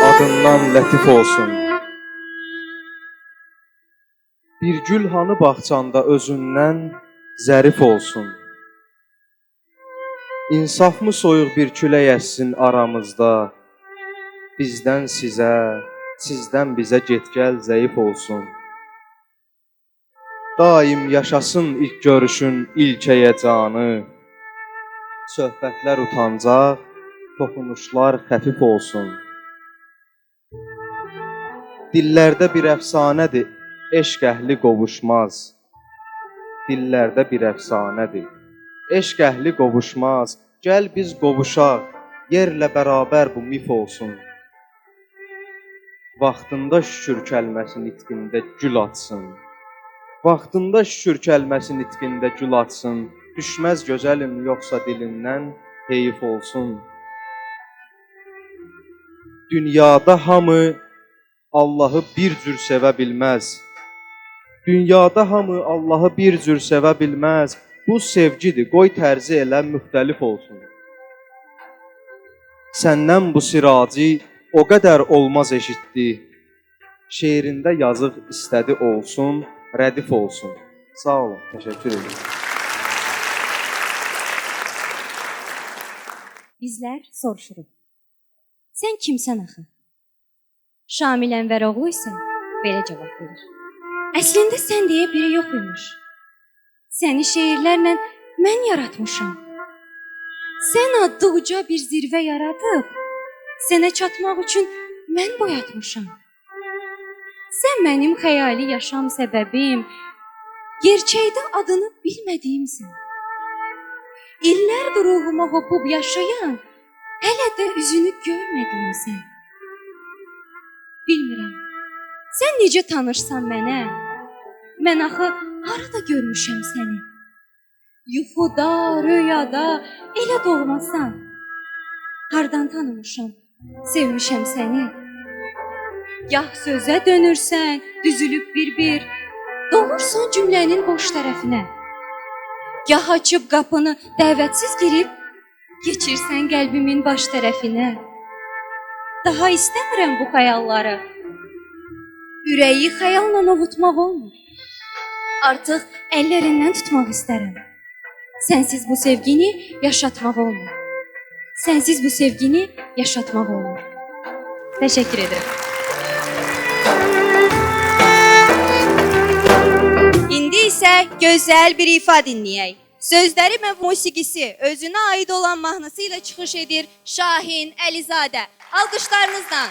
adından lətif olsun. Bir gül hanı bağçanda özündən zərif olsun. İnsafmı soyuq bir külək əssin aramızda. Bizdən sizə, sizdən bizə get-gəl zəif olsun. Daim yaşasın ilk görüşün ilk həyəcanı. Söhbətlər utancaq, toxunuşlar xəfif olsun. Dillərdə bir əfsanədir, eşq əhli qovuşmaz. Dillərdə bir əfsanədir, eşq əhli qovuşmaz. Gəl biz qovuşaq, yerlə bərabər bu mif olsun. Vaxtında şükür kəlməsi nitqində gül açsın. Vaxtında şükür kəlməsi nitqində gül açsın. Düşməz gözəlim yoxsa dilindən heyif olsun. Dünyada hamı Allahı bir cür sevə bilməz. Dünyada hamı Allahı bir cür sevə bilməz. Bu sevgidir, qoy tərzi elə müxtəlif olsun. Səndən bu siracı o qədər olmaz eşitdi. Şeirində yazıq istədi olsun, rədif olsun. Sağ olun, təşəkkür ederim. Bizlər soruşuruq. Sən kimsən axı? Şamil Ənvəroğlu isə belə cavab verir. Əslində sən deyə biri yox imiş. Səni şeirlərlə mən yaratmışam. Sən adlı uca bir zirvə yaradıb, sənə çatmaq üçün mən boyatmışam. Sən mənim xəyali yaşam səbəbim, gerçəkdə adını bilmədiyimsən. İllərdir ruhuma hopub yaşayan, hələ də üzünü görmədiyimsən. Bilmirəm, sən necə tanırsan mənə? Mən axı harada görmüşəm səni? Yuxuda, rüyada, elə doğmasan. Hardan tanımışam, sevmişəm səni? Gah sözə dönürsən, düzülüb bir-bir, doğursan cümlənin boş tərəfinə. Gah açıb qapını dəvətsiz girib, keçirsən qəlbimin baş tərəfinə. Daha istəmirəm bu xəyalları. Ürəyi xəyalla ovutmaq olmur. Artıq əllərindən tutmaq istərəm. Sənsiz bu sevgini yaşatmaq olmur. Sənsiz bu sevgini yaşatmaq olmur. Təşəkkür edirəm. İndi isə gözəl bir ifa dinləyək. Sözləri və musiqisi özünə aid olan mahnısı ilə çıxış edir Şahin Əlizadə. Alqışlarınızla.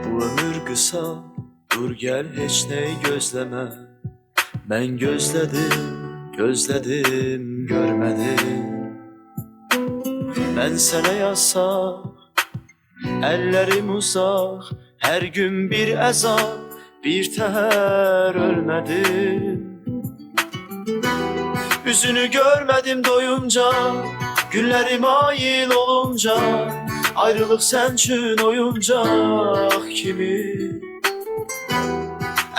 Bu ömür qısa, dur gəl heç nəyi gözləmə. Mən gözlədim, gözlədim, görmədim. Mən sənə yazsaq, əllərim uzaq, hər gün bir əzab, bir təhər ölmədim. Üzünü görmədim doyunca, günlərim ayıl olunca, ayrılıq sən üçün oyuncaq kimi.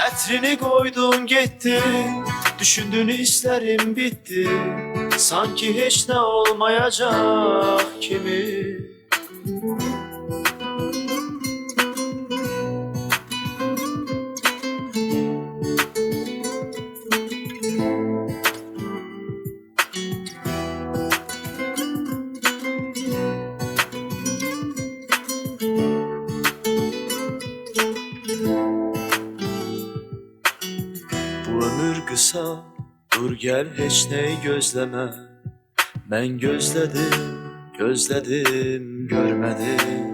Ətrini qoydun getdin, düşündün hisslərim bitdi, sanki heç nə olmayacaq kimi. Qısa, dur gəl heç nəyi gözləmə. Mən gözlədim, gözlədim, görmədim.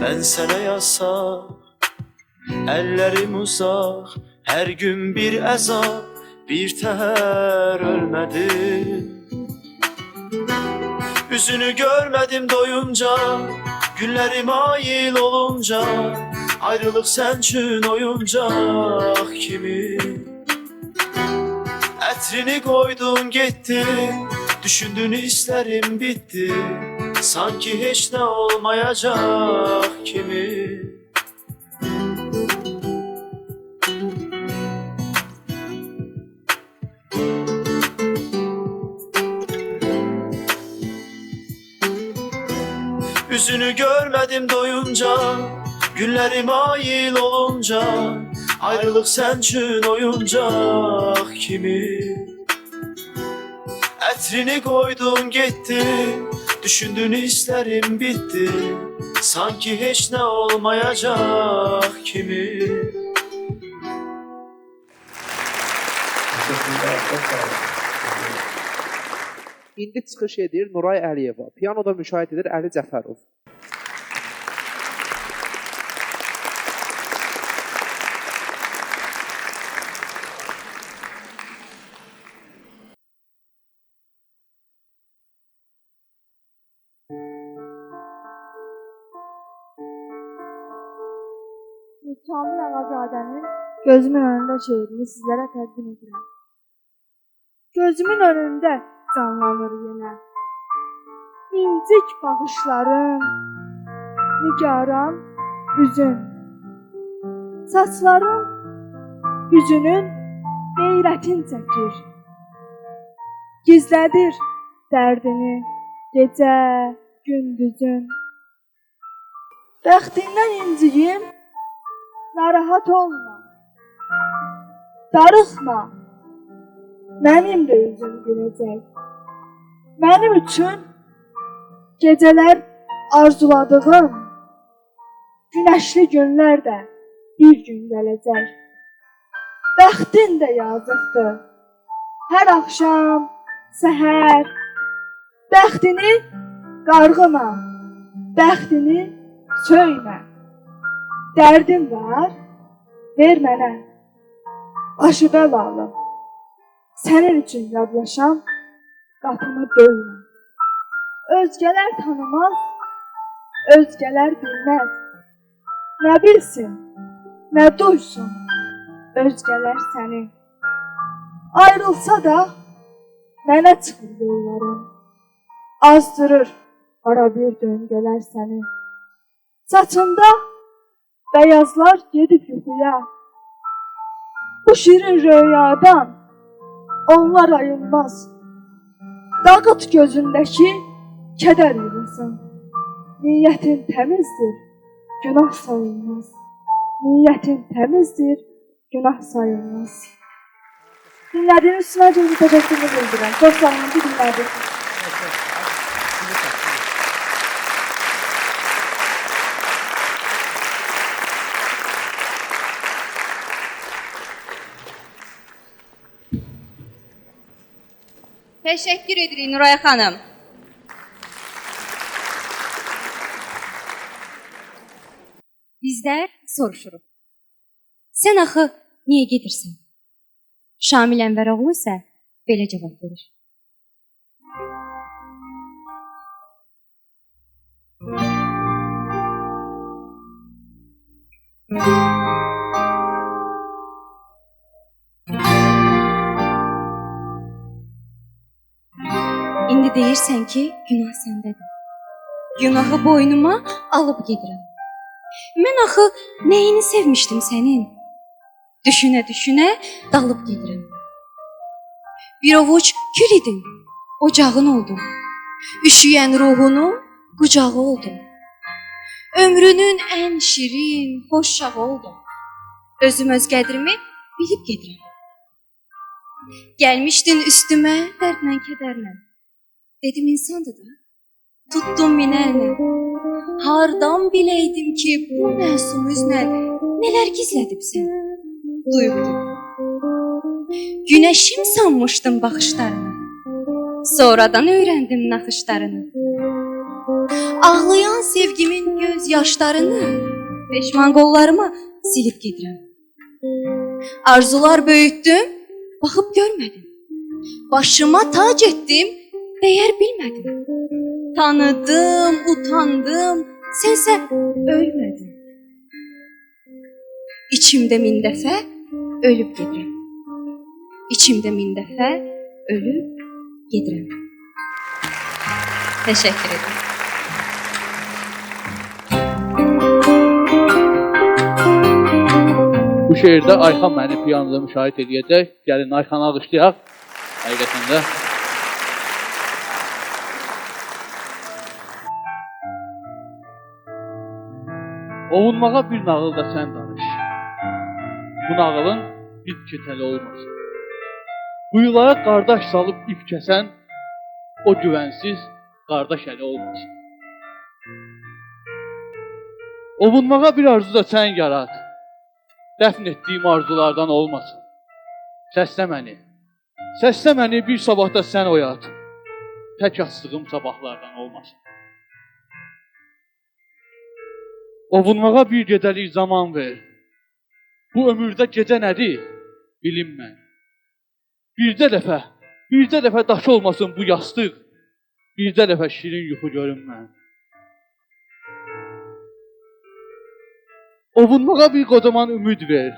Mən sənə yazsaq, əllərim uzaq, hər gün bir əzab, bir təhər ölmədim. Üzünü görmədim doyunca, günlərim ayıl olunca, ayrılıq sən üçün oyuncaq kimi. Ətrini qoydun getdin, düşündün hisslərim bitdi, sanki heç nə olmayacaq kimi. Üzünü görmədim doyunca, günlərim ayıl olunca, ayrılıq sən üçün oyuncaq kimi. Ətrini qoydun getdin, düşündün hisslərim bitdi, sanki heç nə olmayacaq kimi. İndi çıxış edir Nuray Əliyeva. Pianoda müşahidə edir Əli Cəfərov. Kamil Ağazadənin Gözümün önündə şeirini sizlərə təqdim edirəm. Gözümün önündə canlanır yenə incik baxışların, nigaran üzün, saçların yüzünün qeyrətin çəkir, gizlədir dərdini gecə, gündüzün. Bəxtindən inciyim, narahat olma, darıxma, mənim də üzüm güləcək. Mənim üçün gecələr arzuladığım günəşli günlər də bir gün gələcək. Bəxtin də yazıqdır, hər axşam, səhər. Bəxtini qarğıma, bəxtini söymə. Dərdim var, ver mənə, başı bəlalı. Sənin üçün yadlaşam, qapını döymə. Özgələr tanımaz, özgələr bilməz. Nə bilsin, nə duysun, özgələr səni. Ayrılsa da mənə çıxır yollarım, azdırır ara bir döngələr səni. Saçında bəyazlar gedib yuxuya, bu şirin röyadan onlar ayılmaz. Dağıt gözündəki kədər yuvasın, Niyyətin təmizdir, günah sayılmaz. Niyyətin təmizdir, günah sayılmaz. Dinlədiyiniz üçünəcəli təşəkkürümü bildirəm. Çox sağ olun, bir dinlədiniz. Təşəkkür edirik Nuray xanım. Bizlər soruşuruq. Sən axı niyə gedirsən? Şamil Ənvəroğlu isə belə cavab verir. İndi deyirsən ki, günah səndədir. Günahı boynuma alıb gedirəm. Mən axı nəyini sevmişdim sənin? Düşünə-düşünə dalıb gedirəm. Bir ovuc gül idin, ocağın oldum. Üşüyən ruhunu qucağı oldum. Ömrünün ən şirin, xoş şağı oldum. Özüm öz qədrimi bilib gedirəm. Gəlmişdin üstümə dərdlə, kədərlə. Dedim insandır da. Tutdum minəllə. Hardan biləydim ki, bu məsum üzlə nələr gizlədib sən? Duyub gedim. Günəşim sanmışdım baxışlarını. Sonradan öyrəndim naxışlarını. Ağlayan sevgimin göz yaşlarını peşman qollarıma silib gedirəm. Arzular böyütdüm, baxıb görmədim. Başıma tac etdim, dəyər bilmədim. Tanıdım, utandım, sənsə ölmədin. İçimdə min dəfə ölüb gedirəm. İçimdə min dəfə ölüb gedirəm. Təşəkkür edirəm. Bu şeirdə Ayxan məni piyanoda müşahidə edəcək. Gəlin Ayxanı alqışlayaq. Həqiqətən də. Ovunmağa bir nağıl da sən danış. Bu nağılın bir keçəli olmasın. Quyulara qardaş salıb ip kəsən, o güvənsiz qardaş əli olmasın. Ovunmağa bir arzu da sən yarat. Dəfn etdiyim arzulardan olmasın. Səslə məni bir sabahda sən oyat. Tək astığım sabahlardan olmasın. Ovunmağa bir gecəlik zaman ver. Bu ömürdə gecə nədir? Bilim mən. Bircə dəfə daş olmasın bu yastıq. Bircə dəfə şirin yuxu görüm mən. Ovunmağa bir qocaman ümid ver.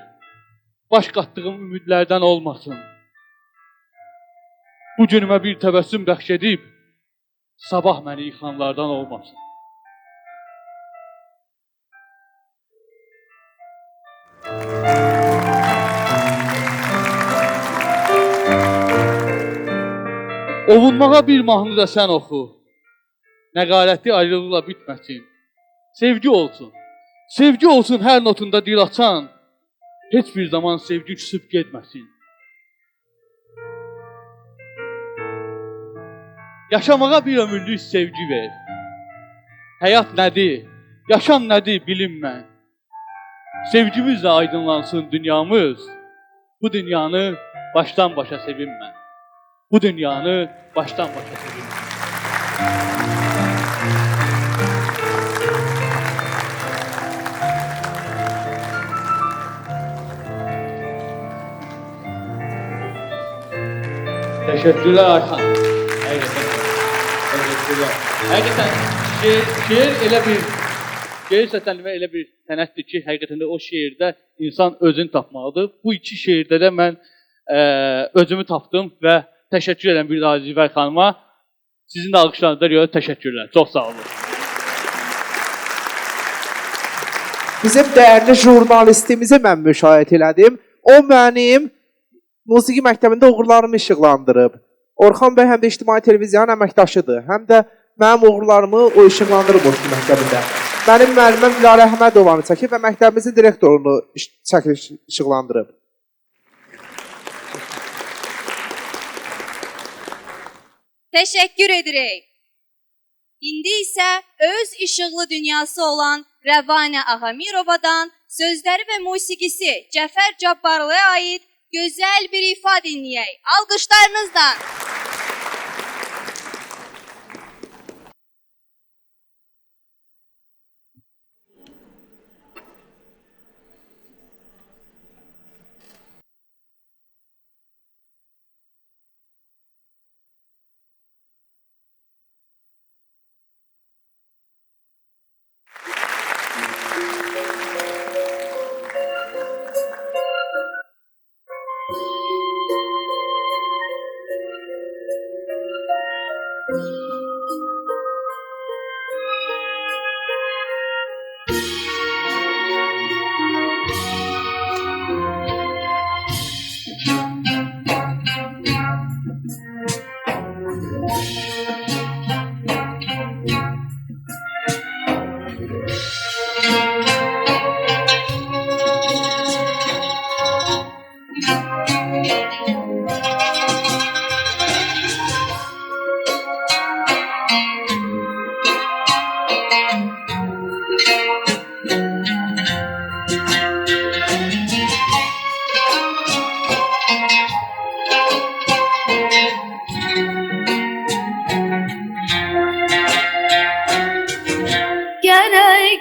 Baş qatdığım ümidlərdən olmasın. Bu günümə bir təbəssüm bəxş edib, sabah məni yıxanlardan olmasın. Ovunmağa bir mahnı da sən oxu. Nəqarətli ayrılıqla bitməsin. Sevgi olsun. Sevgi olsun hər notunda dil açan. Heç bir zaman sevgi küsüb getməsin. Yaşamağa bir ömürlük sevgi ver. Həyat nədir? Yaşam nədir bilim mən. Sevgimizlə aydınlansın dünyamız. Bu dünyanı başdan başa sevim mən. Bu dünyanı başdan başa sevim mən. Təşəkkürlər Ayxan. Həqiqətən şeir elə bir şeir səsləndirmə elə bir sənətdir ki, həqiqətən də o şeirdə insan özünü tapmalıdır. Bu iki şeirdə də mən özümü tapdım və təşəkkür edirəm bir daha Zivər xanıma. Sizin də alqışlarınıza görə təşəkkürlər. Çox sağ olun. Bizim dəyərli jurnalistimizi mən müşahidə elədim. O mənim musiqi məktəbində uğurlarımı işıqlandırıb. Orxan bəy həm də ictimai televiziyanın əməkdaşıdır, həm də mənim uğurlarımı o işıqlandırıb o məktəbində. Mənim müəlliməm Gülarə Əhmədovanı çəkib və məktəbimizin direktorunu çəkib işıqlandırıb. Təşəkkür edirik. İndi isə öz işıqlı dünyası olan Rəvanə Ağamirovadan sözləri və musiqisi Cəfər Cabbarlıya aid gözəl bir ifa dinləyək. Alqışlarınızla.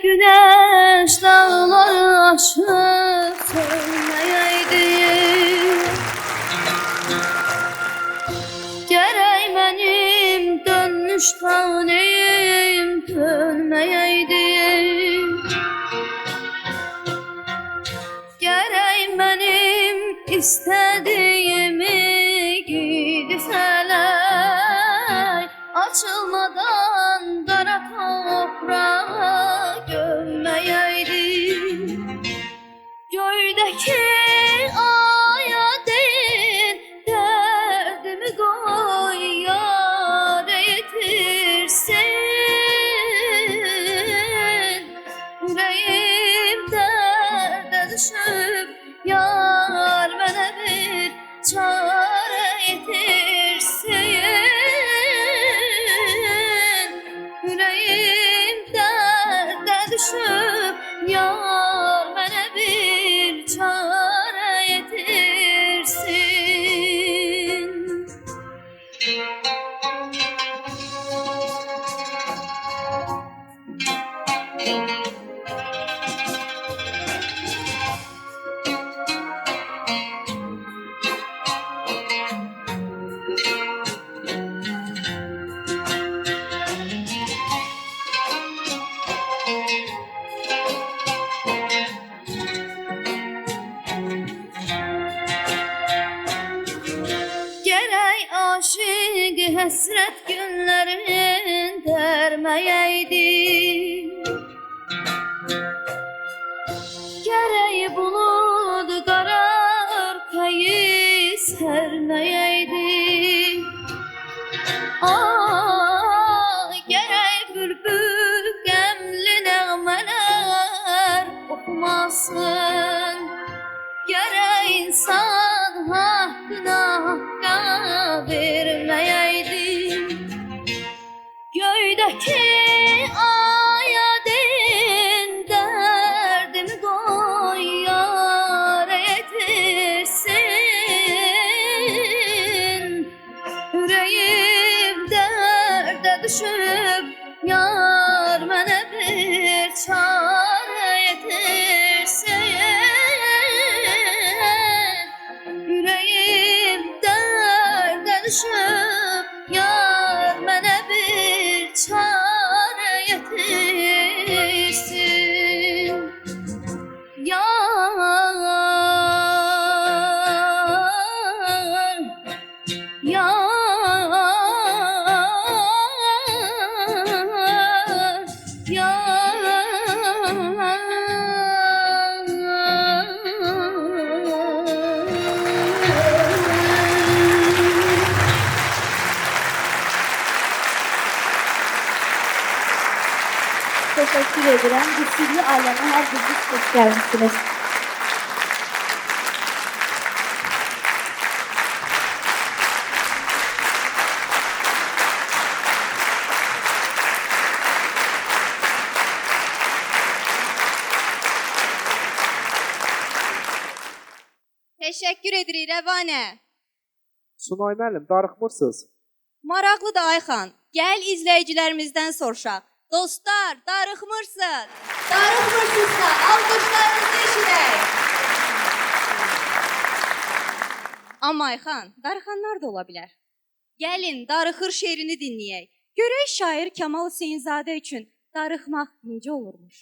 Güneş dağları aşıp sönməyəydi. Gərək mənim dönmüş taneyim dönməyəydi. Gərək mənim istədiyimi gidib fələk açılmadan qara toprağa gömməyəydi. Göydəki aya deyin, dərdimi qoy yad etirsin. Ürəyim dərdə düşüb, yar mənə bir çarə yetirsin. Ürəyim dərdə düşüb, yar mənə bir çarə yetirsin. Aşık həsrət günlərin dərməyəydi. Gərək bulud qara örpəyi sərməyəydi. Gərək bülbül qəmli nəğmələr oxumasın. Gərək insan haqqına haqqa verməyəydi. Göydəki aya deyin, dərdimi qoy yar etirsin. Ürəyim dərdə düşüb, yar mənə bir çarə yetirsin. Ürəyim dərdə düşüb, yar mənə bir çarə yetirsin. Yar, yar, təşəkkür edirəm. Bu sirli ailəmə hər biriniz xoş gəlmişsiniz. Təşəkkür edirik Rəvanə. Sunay müəllim, darıxmırsınız? Maraqlıdır Ayxan. Gəl izləyicilərimizdən soruşaq. Dostlar, darıxmırsın. Darıxmırsınızsa alqışlarınızı eşidək. Amma Ayxan, darıxanlar da ola bilər. Gəlin, darıxır şeirini dinləyək. Görək şair Kamal Hüseynzadə üçün darıxmaq necə olurmuş?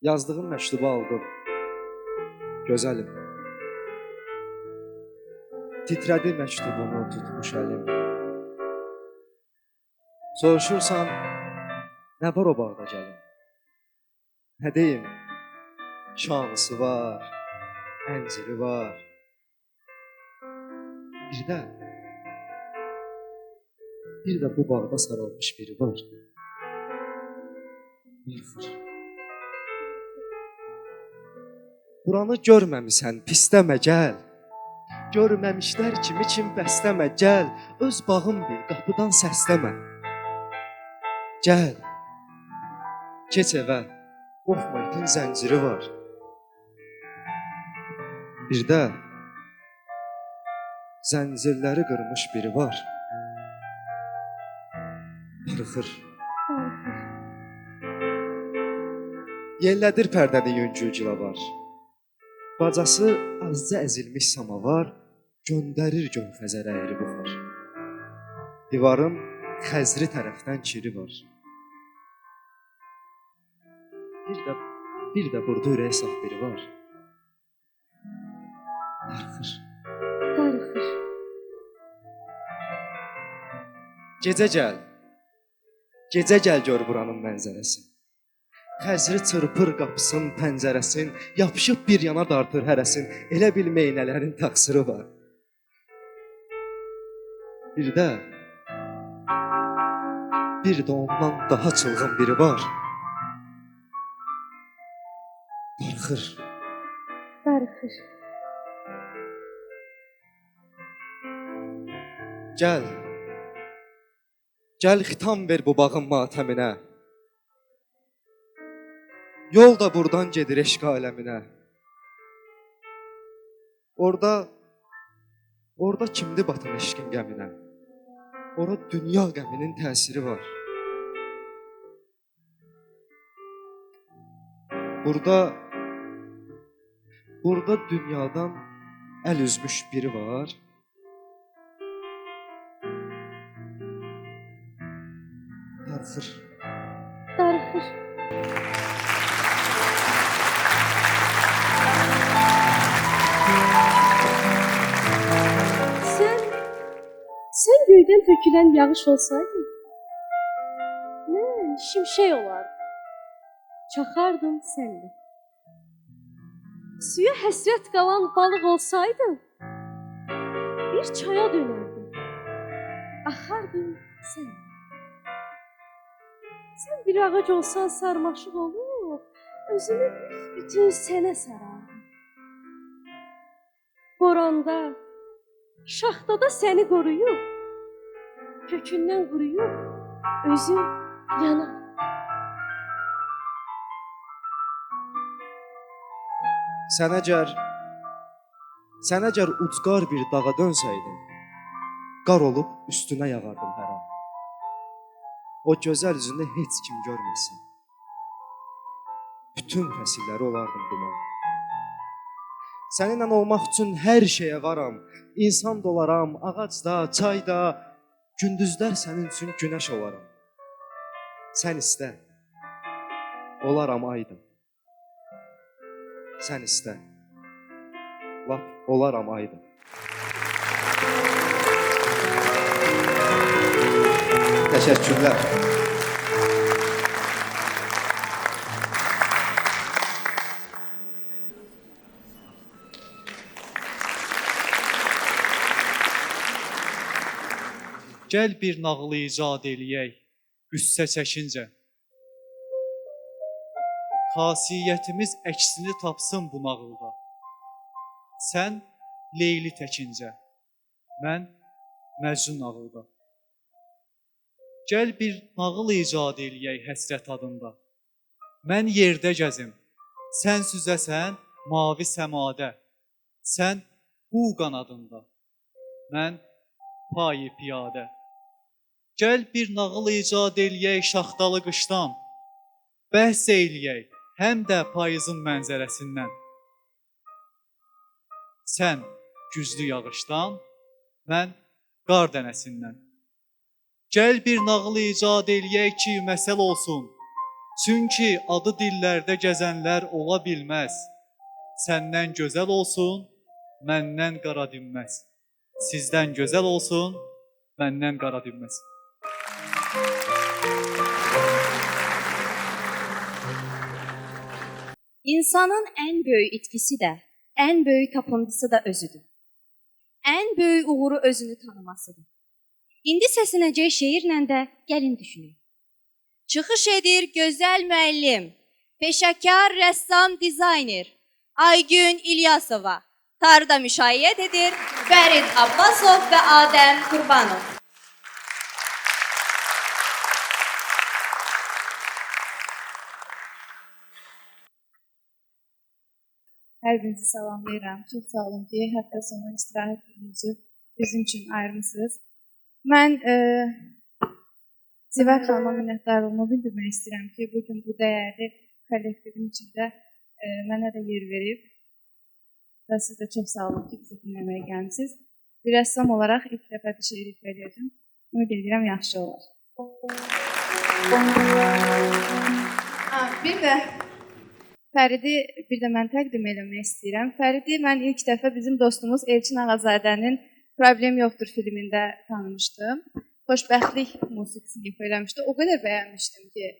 Yazdığım məktubu aldım. Gözəlim. Titrədi məktubumu tutmuş əlim. Soruşursan, nə var o bağda gəlim? Nə deyim? Şansı var, ənciri var. Bir də bu bağda sarılmış biri var. Darıxır. Buranı görməmisən, pisləmə gəl. Görməmişlər kimi kim bəsləmə gəl. Öz bağım bil, qapıdan səsləmə. Gəl. Keç evə. Qorxma, itin zənciri var. Bir də zəncirləri qırmış biri var. Darıxır. Yellədir pərdəni yüngülcülə var. Bacası azca əzilmiş samavar, göndərir gönfəzər əyri buxar. Divarın xəzri tərəfdən kiri var. Bir də burada ürək saf biri var. Darıxır. Darıxır. Gecə gəl. Gecə gəl gör buranın mənzərəsi. Xəzri çırpır qapısın, pəncərəsin, yapışıb bir yana dartır hərəsin, elə bil meynələrin taksırı var. Bir də ondan daha çılğın biri var. Darıxır. Darıxır. Gəl xitam ver bu bağın matəminə. Yol da buradan gedir eşq aləminə. Orada kimdi batan eşqin qəminə? Ora dünya qəminin təsiri var. Burada dünyadan əl üzmüş biri var. Darıxır. Darıxır. Sən göydən tökülən yağış olsaydın, mən şimşək olardım. Çaxardım sənlə. Suya həsrət qalan balıq olsaydın, bir çaya dönərdim. Axardım sənlə. Sən bir ağac olsan sarmaşıq olur, özünü bütün sənə sarardım. Boranda, şaxtada səni qoruyub, kökündən quruyub, özün yanar. Sən əgər ucqar bir dağa dönsəydin, qar olub üstünə yağardım hər an. O gözəl üzünü heç kim görməsin. Bütün fəsilləri olardım duman. Səninlə olmaq üçün hər şeyə varam. İnsan dolaram, ağacda, çayda, gündüzlər sənin üçün günəş olaram. Sən istə, olaram aydın. Sən istə, lap olaram aydın. Təşəkkürlər. Gəl bir nağıl icad eləyək, qüssə çəkincə. Xasiyyətimiz əksini tapsın bu nağılda. Sən Leyli təkincə, mən Məcnun nağılda. Gəl bir nağıl icad eləyək həsrət adında. Mən yerdə gəzim, sən süzəsən mavi səmada. Sən bu qanadında, mən payi piyadə. Gəl bir nağıl icad eləyək şaxtalı qışdan. Bəhs eləyək həm də payızın mənzərəsindən. Sən güclü yağışdan, mən qar dənəsindən. Gəl bir nağıl icad eləyək ki, məsəl olsun. Çünki adı dillərdə gəzənlər ola bilməz. Səndən gözəl olsun, məndən qara dinməz. Sizdən gözəl olsun, məndən qara dinməz. İnsanın ən böyük itkisi də, ən böyük tapıntısı da özüdür. Ən böyük uğuru özünü tanımasıdır. İndi səslənəcək şeirlə də gəlin düşünün. Çıxış edir gözəl müəllim, peşəkar rəssam dizayner Aygün İlyasova. Tarda müşayiət edir Fərid Abbasov və Adəm Qurbanov. Hər birinizi salamlayıram. Çox sağ olun ki, həftə sonu istirahət gününüzü bizim üçün ayırmısınız. Mən Zivər xanıma minnətdarlığımı bildirmək istəyirəm ki, bugün bu dəyərli kollektivin içində mənə də yer verib. Və siz də çox sağ olun ki, bizi dinləməyə gəlmişsiniz. Bir rəssam olaraq ilk dəfədə şeir ifa edəcəm. Ümid edirəm, yaxşı olar. Bir də Fəridi mən təqdim eləmək istəyirəm. Fəridi mən ilk dəfə bizim dostumuz Elçin Ağazadənin Problem Yoxdur filmində tanımışdım. Xoşbəxtlik musiqisini ifa eləmişdi. O qədər bəyənmişdim ki,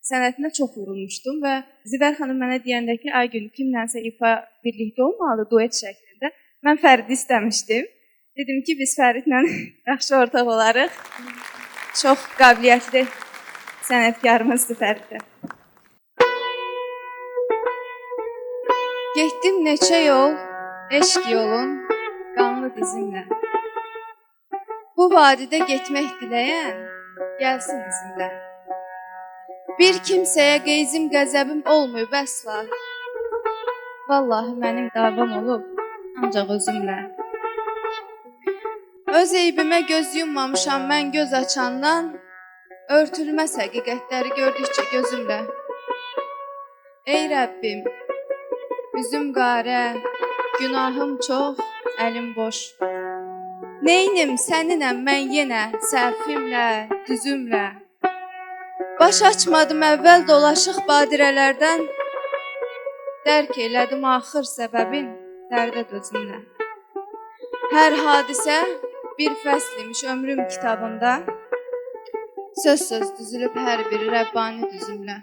sənətinə çox vurulmuşdum və Zivər xanım mənə deyəndə ki, ay gün kimlənsə ifa birlikdə olmalı, duet şəklində. Mən Fəridi istəmişdim. Dedim ki, biz Fəridlə yaxşı ortaq olarıq. Çox qabiliyyətli sənətkarımızdır Fəridə. Getdim neçə yol, eşq yolun, qanlı dizimlə. Bu vadidə getmək diləyən, gəlsin izimlə. Bir kimsəyə qeyzim, qəzəbim olmayıb əsla. Vallahi mənim davam olub, ancaq özümlə. Öz eybimə göz yummamışam mən göz açandan, örtülməz həqiqətləri gördükcə gözümlə. Ey Rəbbim, üzüm qarə, günahım çox, əlim boş. Neynim səninəm mən yenə, səhvimlə, düzümlə. Baş açmadım əvvəl dolaşıq badirələrdən, dərk elədim axır səbəbin, dərdə dözümlə. Hər hadisə bir fəsl imiş ömrüm kitabında, söz düzülüb hər biri Rəbbani düzümlə.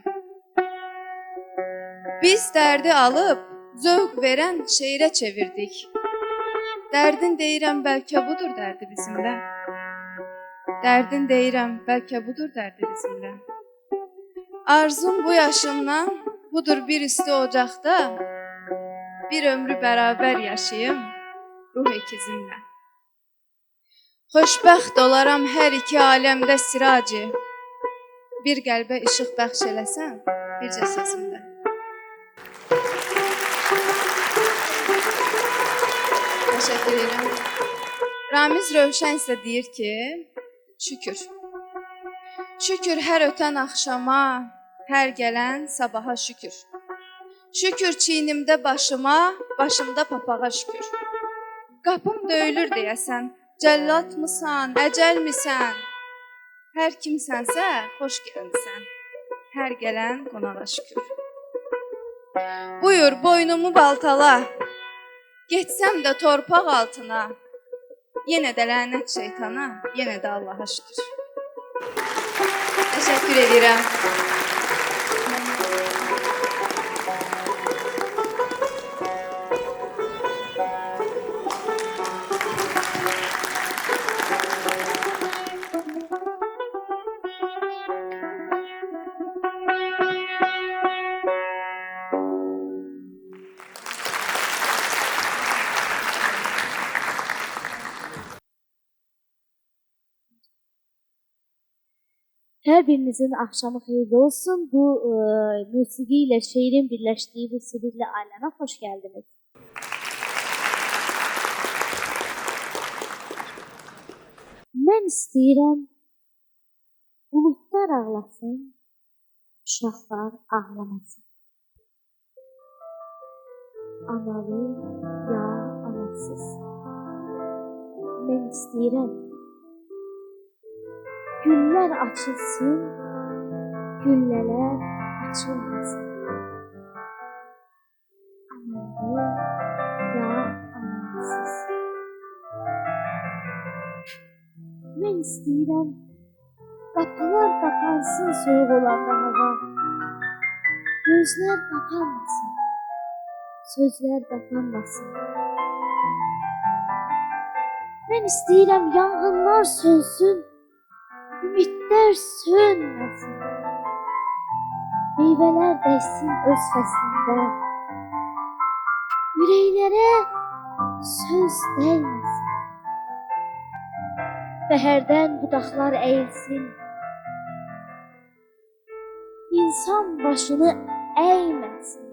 Biz dərdi alıb, zövq verən şeirə çevirdik. Dərdin deyirəm, bəlkə budur dərdi bizimlə. Dərdin deyirəm, bəlkə budur dərdi bizimlə. Arzum bu yaşımdan, budur bir üstü ocaqda, bir ömrü bərabər yaşayım, ruh ikizimlə. Xoşbəxt olaram hər iki aləmdə siracı, bir qəlbə işıq bəxş eləsən, bircə sözümlə. Təşəkkür edirəm. Ramiz Rövşən isə deyir ki, şükür. Şükür hər ötən axşama, hər gələn sabaha şükür. Şükür çiynimdə başıma, başımda papağa şükür. Qapım döyülür deyəsən, cəllatmısan, əcəlmisən? Hər kimsənsə, xoş gəlmisən. Hər gələn qonağa şükür. Buyur, boynumu baltala, getsəm də torpaq altına, yenə də lənət şeytana, yenə də Allaha şükür. Təşəkkür edirəm. Hər birinizin axşamı xeyirli olsun. Bu musiqi ilə şeirin birləşdiyi bu sirrli aləmə xoş gəldiniz. Mən istəyirəm buludlar ağlasın, uşaqlar ağlamasın. Analı ya anasız. Mən istəyirəm güller açılsın, güllələr açılmasın. Analı ya anasız. Mən istəyirəm qapılar qapansın soyuq olanda hava. Gözlər qapanmasın, sözlər qapanmasın. Mən istəyirəm yanğınlar sönsün, ümidlər sönməsin. Meyvələr dəysin öz fəslində, ürəklərə söz dəyməsin. Bəhərdən budaqlar əyilsin, insan başını əyməsin.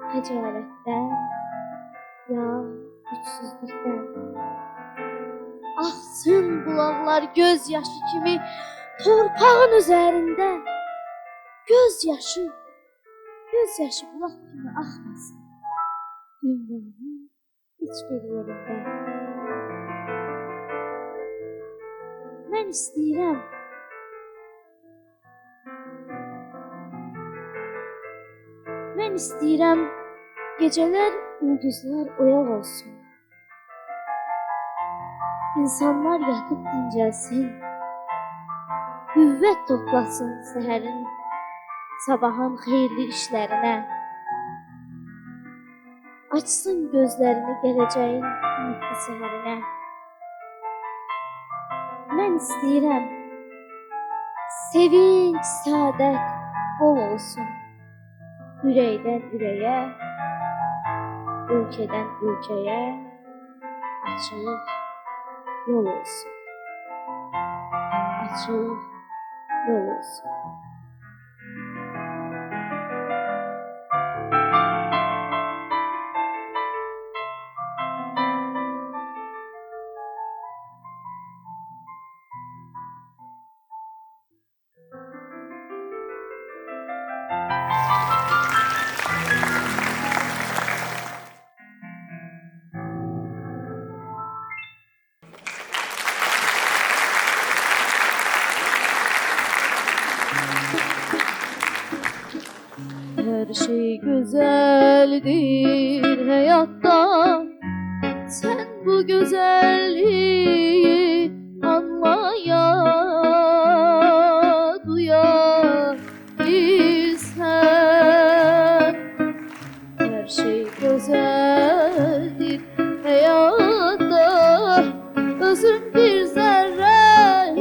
Xəcalətdən ya gücsüzlükdən axsın qulaqlar göz yaşı kimi torpağın üzərində. Göz yaşı bulaq kimi axmasın dünyanın heç bir yerində. Mən istəyirəm gecələr ulduzlar oyaq olsun. İnsanlar yatıb dincəlsin, qüvvət toplasın səhərin, sabahın xeyirli işlərinə. Açsın gözlərini gələcəyin ümidli səhərinə. Mən istəyirəm sevinç, səadət bol olsun. Ürəkdən ürəyə, ölkədən ölkəyə açılıq yol olsun. Açılıq yol olsun. Her şey güzeldir hayatta. Sen bu güzelliği anlaya, duya bilsen. Her şey güzeldir hayatta. Özün bir zerre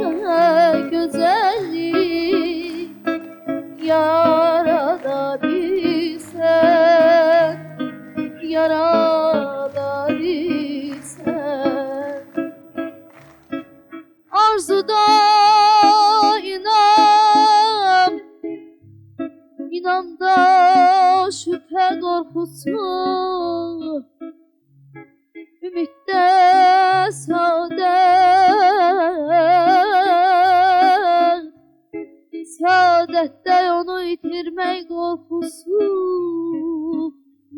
güzellik yaradabilsen, yaradabilsen. Arzuda inan, inanda şüphe korkusu, ümitte saadet, saadette onu yitirmek korkusu.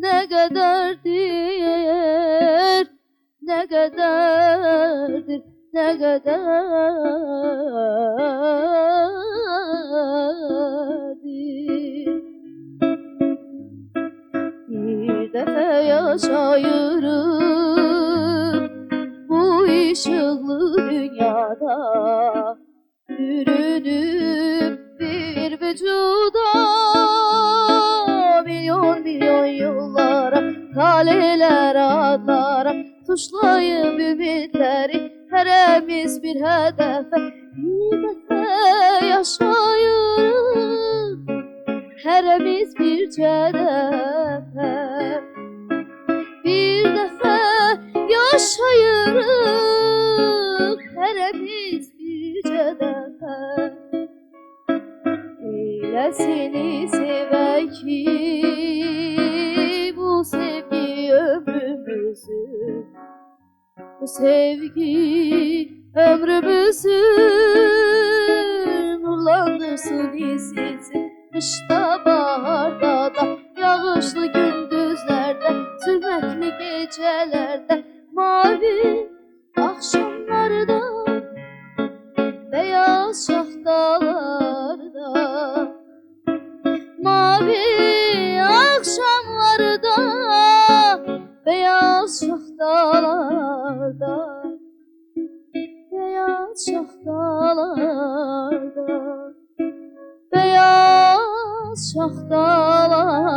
ne kadardır, ne kadardır, ne kadardır. Bir defa yaşayırım bu ışıklı dünyada, bürünüp bir vücuda, milyon milyon yıllara, kaleler adlara, tuşlayıp ümitleri, heremiz bir hedefe, bir defa yaşayırım, heremiz bir cedefe, bir defa yaşayırım, heremiz bir cedefe. Elə seni sevək ki, bu sevgi ömrümüzü, bu sevgi ömrümüzü nurlandırsın, izlesin. Qışda, baharda da, yağışlı gündüzlərdə, zülmətli gecələrdə, mavi axşamlarda, beyaz şaftalarda, mavi akşamlarda, beyaz şaftalarda, beyaz şaftalarda, beyaz şaftalarda.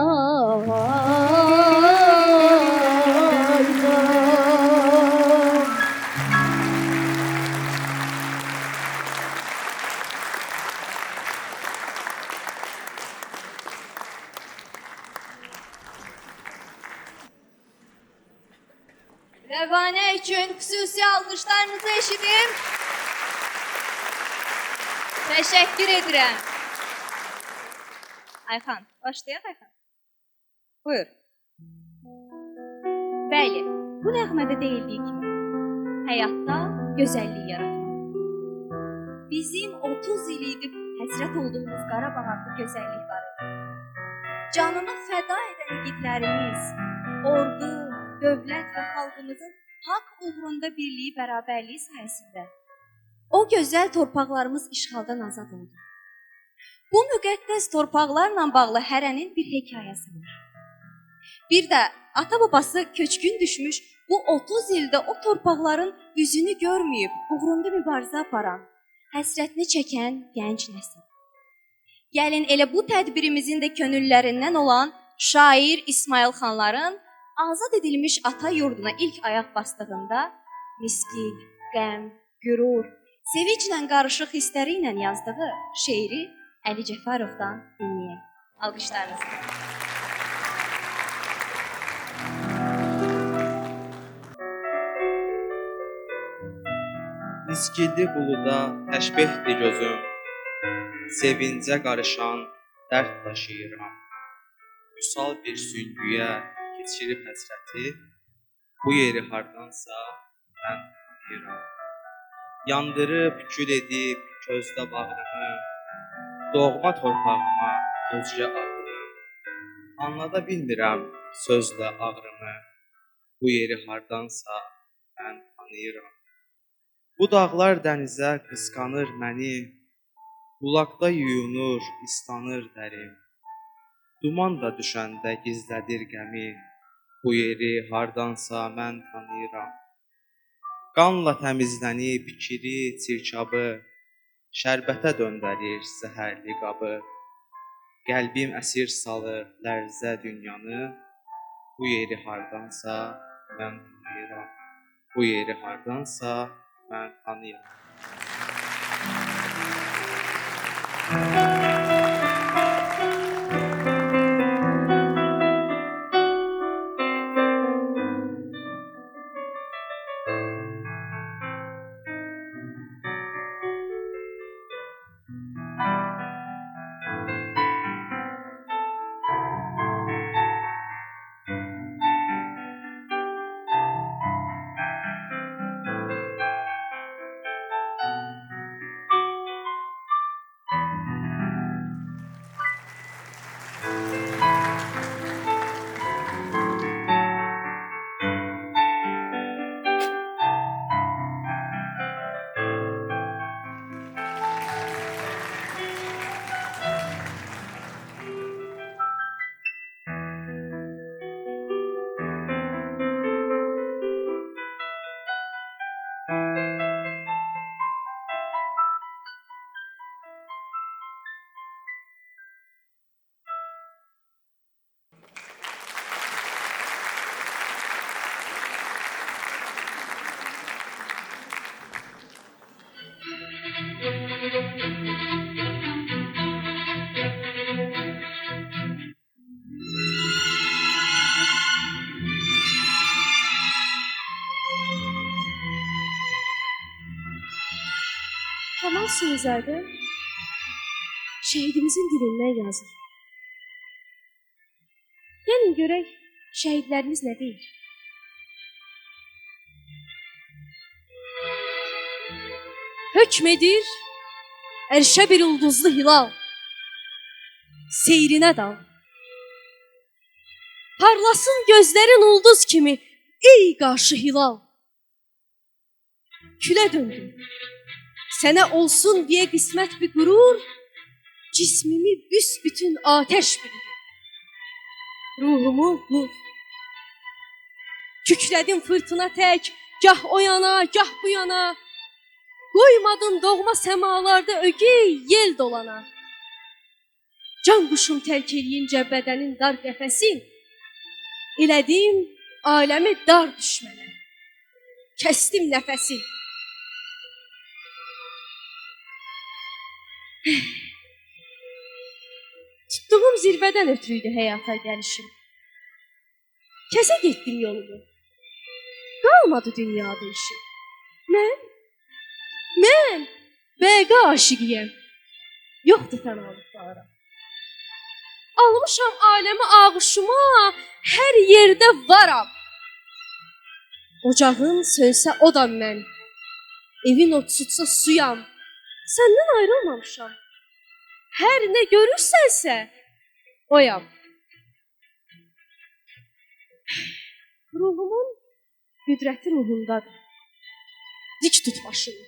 Rəvanə üçün xüsusi alqışlarınızı eşidim. Təşəkkür edirəm. Ayxan, başlayaq Ayxan. Buyur. Bəli, bu nəğmədə deyildiyi kimi, həyatda gözəllik yaratmaq. Bizim 30 il idib həsrət olduğumuz Qarabağ adlı gözəllik var idi. Canını fəda edən igidlərimiz, ordu, dövlət və xalqımızın haqq uğrunda birliyi, bərabərliyi sayəsində o gözəl torpaqlarımız işğaldan azad oldu. Bu müqəddəs torpaqlarla bağlı hərənin bir hekayəsi var. Bir də ata-babası köçkün düşmüş, bu 30 ildə o torpaqların üzünü görməyib, uğrunda mübarizə aparan, həsrətini çəkən gənc nəsil. Gəlin elə bu tədbirimizin də könüllərindən olan şair İsmail xanların azad edilmiş ata yurduna ilk ayaq bastığında miskin, qəm, qürur, sevinclə qarışıq hissləri ilə yazdığı şeiri Əli Cəfərovdan dinləyək. Alqışlarınızla. Miskilli buluda təşbehdir gözüm, sevincə qarışan dərd daşıyıram. Vüsal bir süngüyə keçirib həsrəti, bu yeri hardansa mən tanıyıram. Yandırıb kül edib közdə bağrımı, doğma torpağıma özgə ağrımı, anlada bilmirəm sözlə ağrımı, bu yeri hardansa mən tanıyıram. Bu dağlar dənizə qısqanır məni, bulaqda yuyunur, islanır dərim. Duman da düşəndə gizlədir qəmi, bu yeri hardansa mən tanıyıram. Qanla təmizlənib kiri, çirkabı, şərbətə döndərir zəhərli qabı. Qəlbim əsir salır lərzə dünyanı, bu yeri hardansa mən tanıyıram. Bu yeri hardansa mən tanıyıram. İlham Seyzadə şəhidimizin dilindən yazır. Gəlin görək şəhidlərimiz nə deyir? Hökm edir ərşə bir ulduzlu hilal, seyrinə dal. Parlasın gözlərin ulduz kimi, ey qarşı hilal. Külə döndüm, sənə olsun deyə qismət bir qürur, cismimi büsbütün ateş bürüdü, ruhumu nur. Küklədim fırtına tək, gah o yana, gah bu yana, qoymadın doğma səmalarda ögey yel dolana. Can quşum tərk eləyincə bədənin dar qəfəsin, elədim aləmi dar düşmənə, kəstim nəfəsi. Tutduğum zirvədən ötürüydü həyata gəlişim. Kəsə getdim yolumu, qalmadı dünyada işim. Mən bəqa aşiqiyəm, yoxdur fənalıqlara. Almışam aləmi ağuşuma, hər yerdə varam. Ocağın sönsə odam mən, evin ot tutsa suyam. Səndən ayrılmamışam, hər nə görürsənsə oyam. Ruhumun qüdrəti ruhundadır, dik tut başını.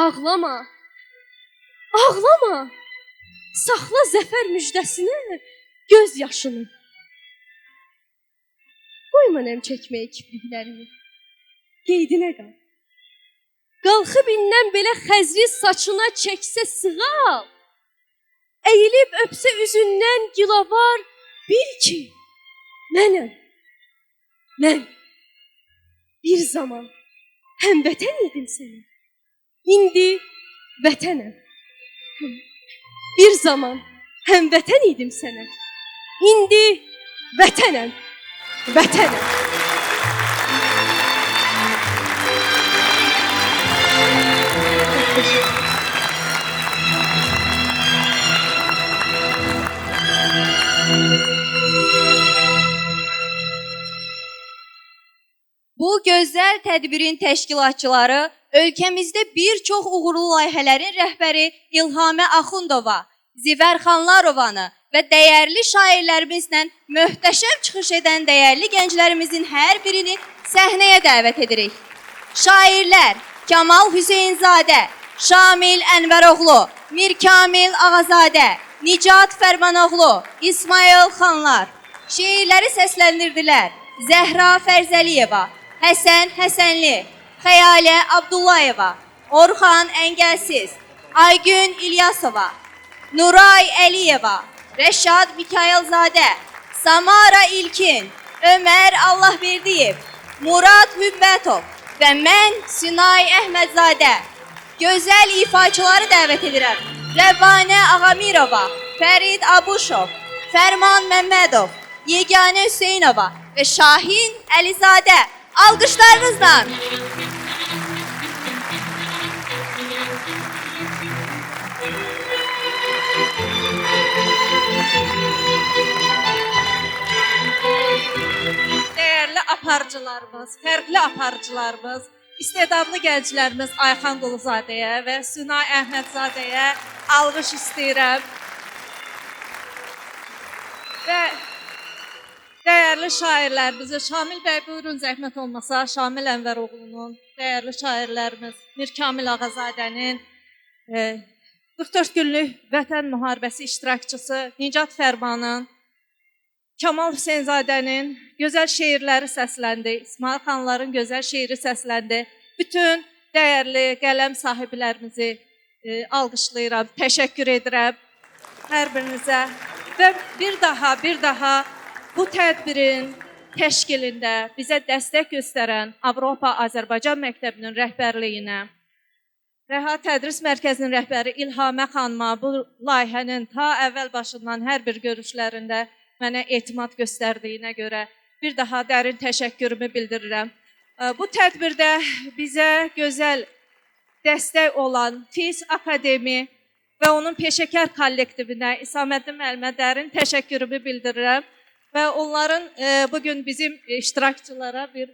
Ağlama, ağlama, saxla zəfər müjdəsini, göz yaşını. Qoyma nəm çəkməyə kipriklərini, qeydinə qal. Qalxıb indən belə xəzri saçına çəksə sığal, əyilib öpsə üzündən gilavar, bil ki, mənəm, mən. Bir zaman həmvətən idim sənə, indi vətənəm. Bir zaman həmvətən idim sənə, indi vətənəm, vətənəm. Bu gözəl tədbirin təşkilatçıları ölkəmizdə bir çox uğurlu layihələrin rəhbəri İlhamə Axundova, Zivər Xanlarovanı və dəyərli şairlərimizlə möhtəşəm çıxış edən dəyərli gənclərimizin hər birini səhnəyə dəvət edirik. Şairlər Kamal Hüseynzadə, Şamil Ənvəroğlu, Mirkamil Ağazadə, Nicat Fərmanoğlu, İsmail Xanlar. Şeirləri səsləndirdilər Zəhra Fərzəliyeva, Həsən Həsənli, Xəyalə Abdullayeva, Orxan Əngəlsiz, Aygün İlyasova, Nuray Əliyeva, Rəşad Mikayelzadə, Samara İlkin, Ömər Allahverdiyev, Murad Hübbətov və mən Sinay Əhmədzadə. Gözəl ifaçıları dəvət edirəm. Rəvanə Ağamirova, Fərid Abuşov, Fərman Məmmədov, Yeganə Hüseynova və Şahin Əlizadə. Alqışlarınızla. Dəyərli aparıcılarımız, fərqli aparıcılarımız, istedadlı gənclərimiz Ayxan Quluzadəyə və Sünay Əhmədzadəyə alqış istəyirəm. Və dəyərli şairlərimizi, Şamil bəy buyurun zəhmət olmasa, Şamil Ənvəroğlunun, dəyərli şairlərimiz Mirkamil Ağazadənin, 44 günlük vətən müharibəsi iştirakçısı Nicat Fərmanın, Kamal Hüseynzadənin gözəl şeirləri səsləndi, İsmail Xanların gözəl şeiri səsləndi. Bütün dəyərli qələm sahiblərimizi alqışlayıram, təşəkkür edirəm hər birinizə. Və bir daha bu tədbirin təşkilində bizə dəstək göstərən Avropa Azərbaycan Məktəbinin rəhbərliyinə, Rəhat Tədris Mərkəzinin rəhbəri İlhamə xanıma bu layihənin ta əvvəl başından hər bir görüşlərində mənə etimad göstərdiyinə görə bir daha dərin təşəkkürümü bildirirəm. Bu tədbirdə bizə gözəl dəstək olan Fiz Akademi və onun peşəkar kollektivinə İsaməddin müəllimə dərin təşəkkürümü bildirirəm və onların bugün bizim iştirakçılara bir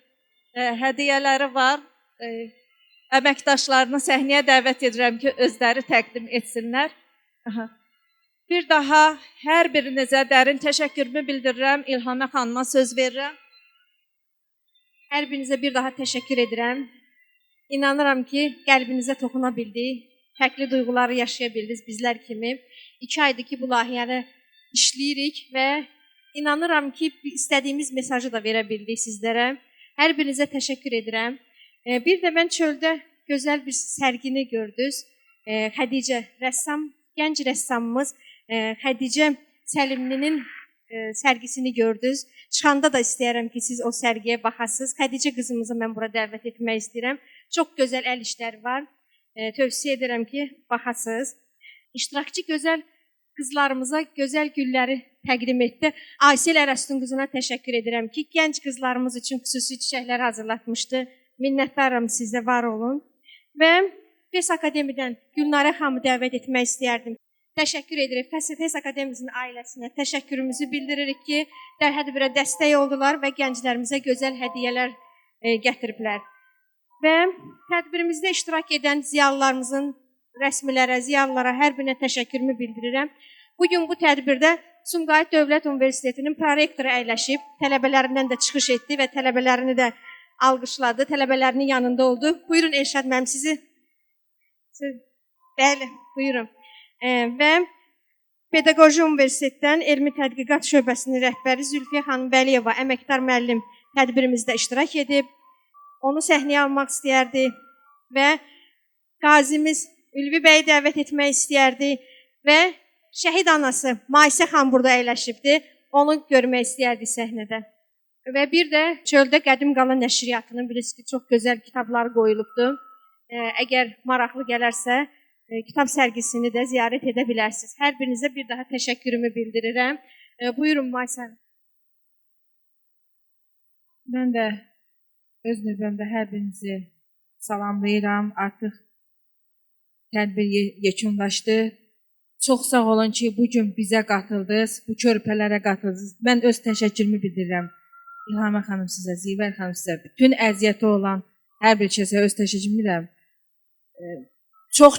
hədiyyələri var. Əməkdaşlarını səhnəyə dəvət edirəm ki, özləri təqdim etsinlər. Bir daha hər birinizə dərin təşəkkürümü bildirirəm. İlhamə xanıma söz verirəm. Hər birinizə bir daha təşəkkür edirəm. İnanıram ki, qəlbinizə toxuna bildik. Fərqli duyğuları yaşaya bildiniz bizlər kimi. 2 aydır ki, bu layihəni işləyirik və inanıram ki, istədiyimiz mesajı da verə bildik sizlərə. Hər birinizə təşəkkür edirəm. Bir də mən çöldə gözəl bir sərgini gördünüz. Xədicə rəssam, gənc rəssamımız Xədicə Səlimlinin sərgisini gördünüz. Çıxanda da istəyərəm ki, siz o sərgiyə baxasınız. Xədicə qızımızı mən bura dəvət etmək istəyirəm. Çox gözəl əl işləri var. Tövsiyə edirəm ki, baxasınız. İştirakçı gözəl qızlarımıza gözəl gülləri təqdim etdi. Aysel Ərəstun qızına təşəkkür edirəm ki, gənc qızlarımız üçün xüsusi çiçəklər hazırlatmışdı. Minnətdaram sizə, var olun. Və FES Akademidən Gülnarə xanımı dəvət etmək istəyərdim. Təşəkkür edirik. FES Akademimizin ailəsinə təşəkkürümüzü bildiririk ki, dərhədbirə dəstək oldular və gənclərimizə gözəl hədiyyələr gətiriblər. Və tədbirimizdə iştirak edən ziyalılarımızın rəsmilərə, ziyalılara hər birinə təşəkkürümü bildirirəm. Bugün bu tədbirdə Sumqayıt Dövlət Universitetinin prorektoru əyləşib, tələbələrindən də çıxış etdi və tələbələrini də alqışladı, tələbələrinin yanında oldu. Buyurun Elşad müəllim, sizi. Bəli, buyurun. Və Pedaqoji Universitetdən Elmi Tədqiqat Şöbəsinin rəhbəri Zülfiyə xanım Vəliyeva, əməkdar müəllim tədbirimizdə iştirak edib. Onu səhnəyə almaq istəyərdi və qazimiz Ülvi bəyi dəvət etmək istəyərdi və şəhid anası Maysə xan burada əyləşibdi. Onu görmək istəyərdi səhnədə. Və bir də çöldə Qədim Qala nəşriyyatının bilirsiniz ki, çox gözəl kitabları qoyulubdur. Əgər maraqlı gələrsə, kitab sərgisini də ziyarət edə bilərsiniz. Hər birinizə bir daha təşəkkürümü bildirirəm. Buyurun Maysə. Mən də öz növbəmdə hər birinizi salamlayıram. Artıq tədbir yekunlaşdı. Çox sağ olun ki, bugün bizə qatıldınız, bu körpələrə qatıldınız. Mən öz təşəkkürümü bildirirəm. İlhamə xanım sizə, Zivər xanım sizə, bütün əziyyəti olan hər bir kəsə öz təşəkkürümü bildirirəm. Çox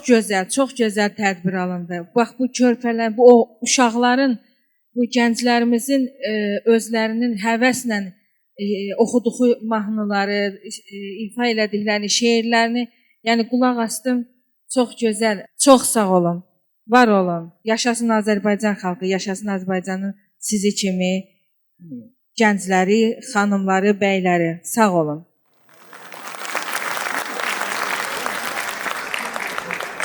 gözəl tədbir alındı. Bax, bu körpələr, bu uşaqların, bu gənclərimizin özlərinin həvəslə oxuduğu mahnıları, ifa elədiklərini, şeirlərini, yəni qulaq astım, çox gözəl, çox sağ olun, var olun. Yaşasın Azərbaycan xalqı, yaşasın Azərbaycanın sizi kimi gəncləri, xanımları, bəyləri, sağ olun.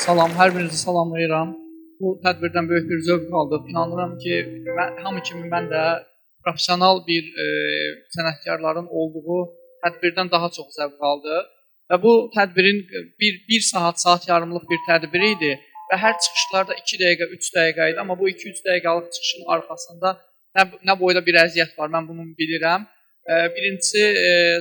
Salam, hər birinizi salamlayıram. Bu tədbirdən böyük bir zövq aldıq. İnanıram ki, hamı kimi mən də professional bir sənətkarların olduğu tədbirdən daha çox zövq aldı. Və bu tədbirin bir saat yarımlıq bir tədbiri idi və hər çıxışlarda 2 dəqiqə, 3 dəqiqə idi. Amma bu 2-3 dəqiqəlik çıxışın arxasında nə boyda bir əziyyət var, mən bunu bilirəm. Birincisi,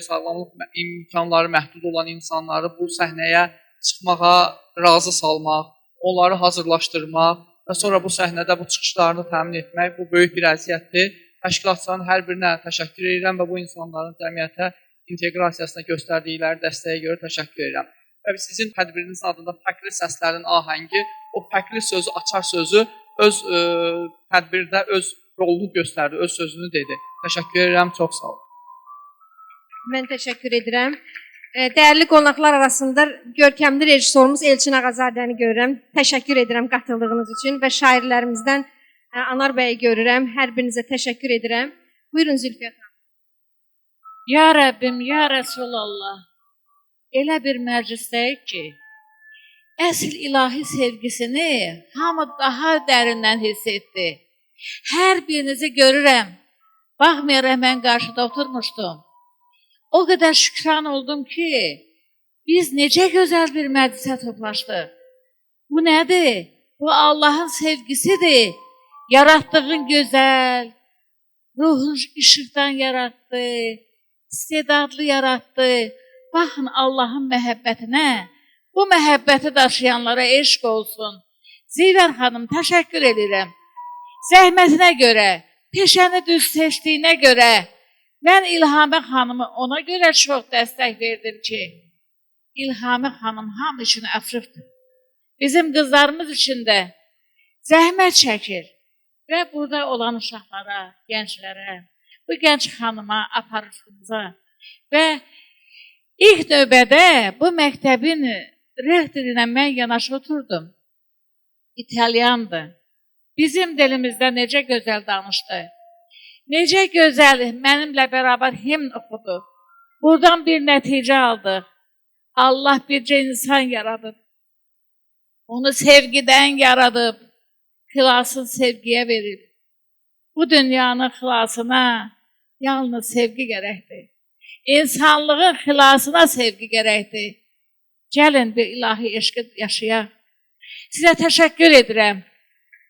sağlamlıq imkanları məhdud olan insanları bu səhnəyə çıxmağa razı salmaq, onları hazırlaşdırmaq və sonra bu səhnədə bu çıxışlarını təmin etmək bu böyük bir əziyyətdir. Təşkilatçıların hər birinə təşəkkür edirəm və bu insanların cəmiyyətə inteqrasiyasına göstərdikləri dəstəyə görə təşəkkür edirəm. Və sizin tədbirinizin adında fərqli səslərin ahəngi, o fərqli sözü, açar sözü öz tədbirdə öz rolunu göstərdi, öz sözünü dedi. Təşəkkür edirəm, çox sağ olun. Mən təşəkkür edirəm. Dəyərli qonaqlar arasında görkəmli rejissorumuz Elçin Ağazadəni görürəm. Təşəkkür edirəm qatıldığınız üçün və şairlərimizdən Anar bəyi görürəm. Hər birinizə təşəkkür edirəm. Buyurun Zülfiyə xanım. Ya Rəbbim, ya Rəsulallah, elə bir məclisdəyik ki, əsl ilahi sevgisini hamı daha dərindən hiss etdi. Hər birinizi görürəm. Baxmayaraq mən qarşıda oturmuşdum. O qədər şükran oldum ki, biz necə gözəl bir məclisə toplaşdıq. Bu nədir? Bu Allahın sevgisidir. Yaratdığın gözəl, ruhun işıqdan yaratdı, istedadlı yaratdı. Baxın Allahın məhəbbətinə, Bu məhəbbəti daşıyanlara eşq olsun. Zivər xanım, təşəkkür edirəm. Zəhmətinə görə, peşəni düz seçdiyinə görə, mən İlhamə xanımı ona görə çox dəstək verdim ki, İlhamə xanım hamı üçün əfrifdir. Bizim qızlarımız üçün də zəhmət çəkir və burada olan uşaqlara, gənclərə, bu gənc xanıma, aparıcımıza və ilk növbədə bu məktəbin rektoru ilə mən yanaşı oturdum. İtalyandır. Bizim dilimizdə necə gözəl danışdı. Necə gözəl mənimlə bərabər himn oxudu. Buradan bir nəticə aldıq. Allah bircə insan yaradıb. Onu sevgidən yaradıb. Xilasını sevgiyə verib. Bu dünyanın xilasına yalnız sevgi gərəkdir. İnsanlığın xilasına sevgi gərəkdir. Gəlin bir ilahi eşqi yaşayaq. Sizə təşəkkür edirəm.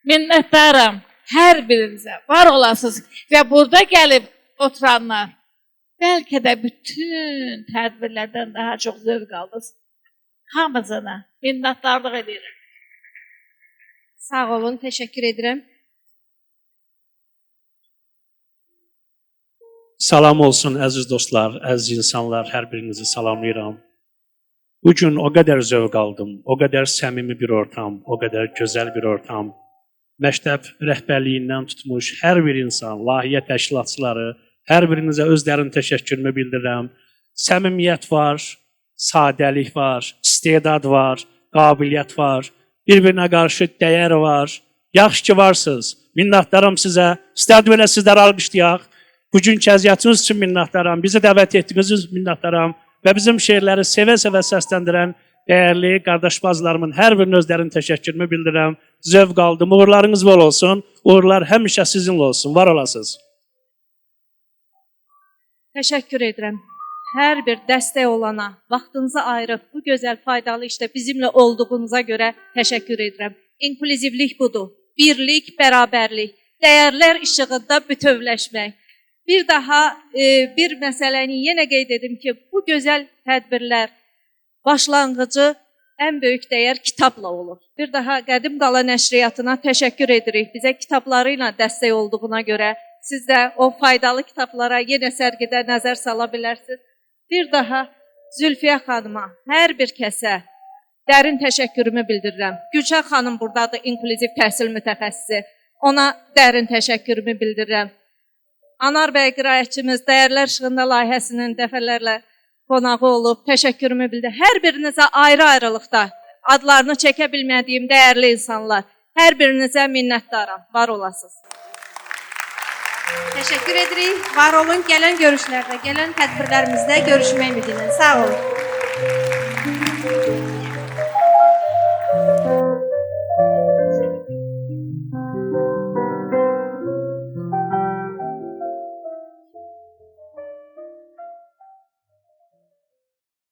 Minnətdaram hər birinizə. Var olasınız və burada gəlib oturanlar bəlkə də bütün tədbirlərdən daha çox zövq aldınız. Hamısına minnətdarlıq edirəm. Sağ olun, təşəkkür edirəm. Salam olsun əziz dostlar, əziz insanlar, hər birinizi salamlayıram. Bugün o qədər zövq aldım, o qədər səmimi bir ortam, o qədər gözəl bir ortam. Məktəb rəhbərliyindən tutmuş hər bir insan, layihə təşkilatçıları, hər birinizə öz dərin təşəkkürümü bildirirəm. Səmimiyyət var, sadəlik var, istedad var, qabiliyyət var, bir-birinə qarşı dəyər var. Yaxşı ki varsınız, minnətdaram sizə, istədim elə sizləri alqışlayaq. Bugünkü əziyyətiniz üçün minnətdaram, bizi dəvət etdiyiniz üçün minnətdaram və bizim şeirləri sevə-sevə səsləndirən dəyərli qardaş-bacılarımın hər birinin özlərinin təşəkkürümü bildirirəm. Zövq aldım, uğurlarınız bol olsun, uğurlar həmişə sizinlə olsun, var olasınız. Təşəkkür edirəm. Hər bir dəstək olana, vaxtınızı ayırıb bu gözəl faydalı işdə bizimlə olduğunuza görə təşəkkür edirəm. İnklüzivlik budur. Birlik, bərabərlik, dəyərlər işığında bütövləşmək. Bir daha bir məsələni yenə qeyd edim ki, bu gözəl tədbirlər başlanğıcı ən böyük dəyər kitabla olur. Bir daha Qədim Qala Nəşriyyatına təşəkkür edirik. Bizə kitabları ilə dəstək olduğuna görə siz də o faydalı kitablara yenə sərgidə nəzər sala bilərsiniz. Bir daha Zülfiyə xanıma, hər bir kəsə dərin təşəkkürümü bildirirəm. Gülşən xanım buradadır, inklüziv təhsil mütəxəssisi. Ona dərin təşəkkürümü bildirirəm. Anar bəy qiraətçimiz Dəyərlər İşığında layihəsinin dəfələrlə qonağı olub, təşəkkürümü bildirir. Hər birinizə ayrı-ayrılıqda adlarını çəkə bilmədiyim dəyərli insanlar, hər birinizə minnətdaram, var olasınız. Təşəkkür edirik. Var olun, gələn görüşlərdə, gələn tədbirlərimizdə görüşmək ümidi ilə. Sağ olun.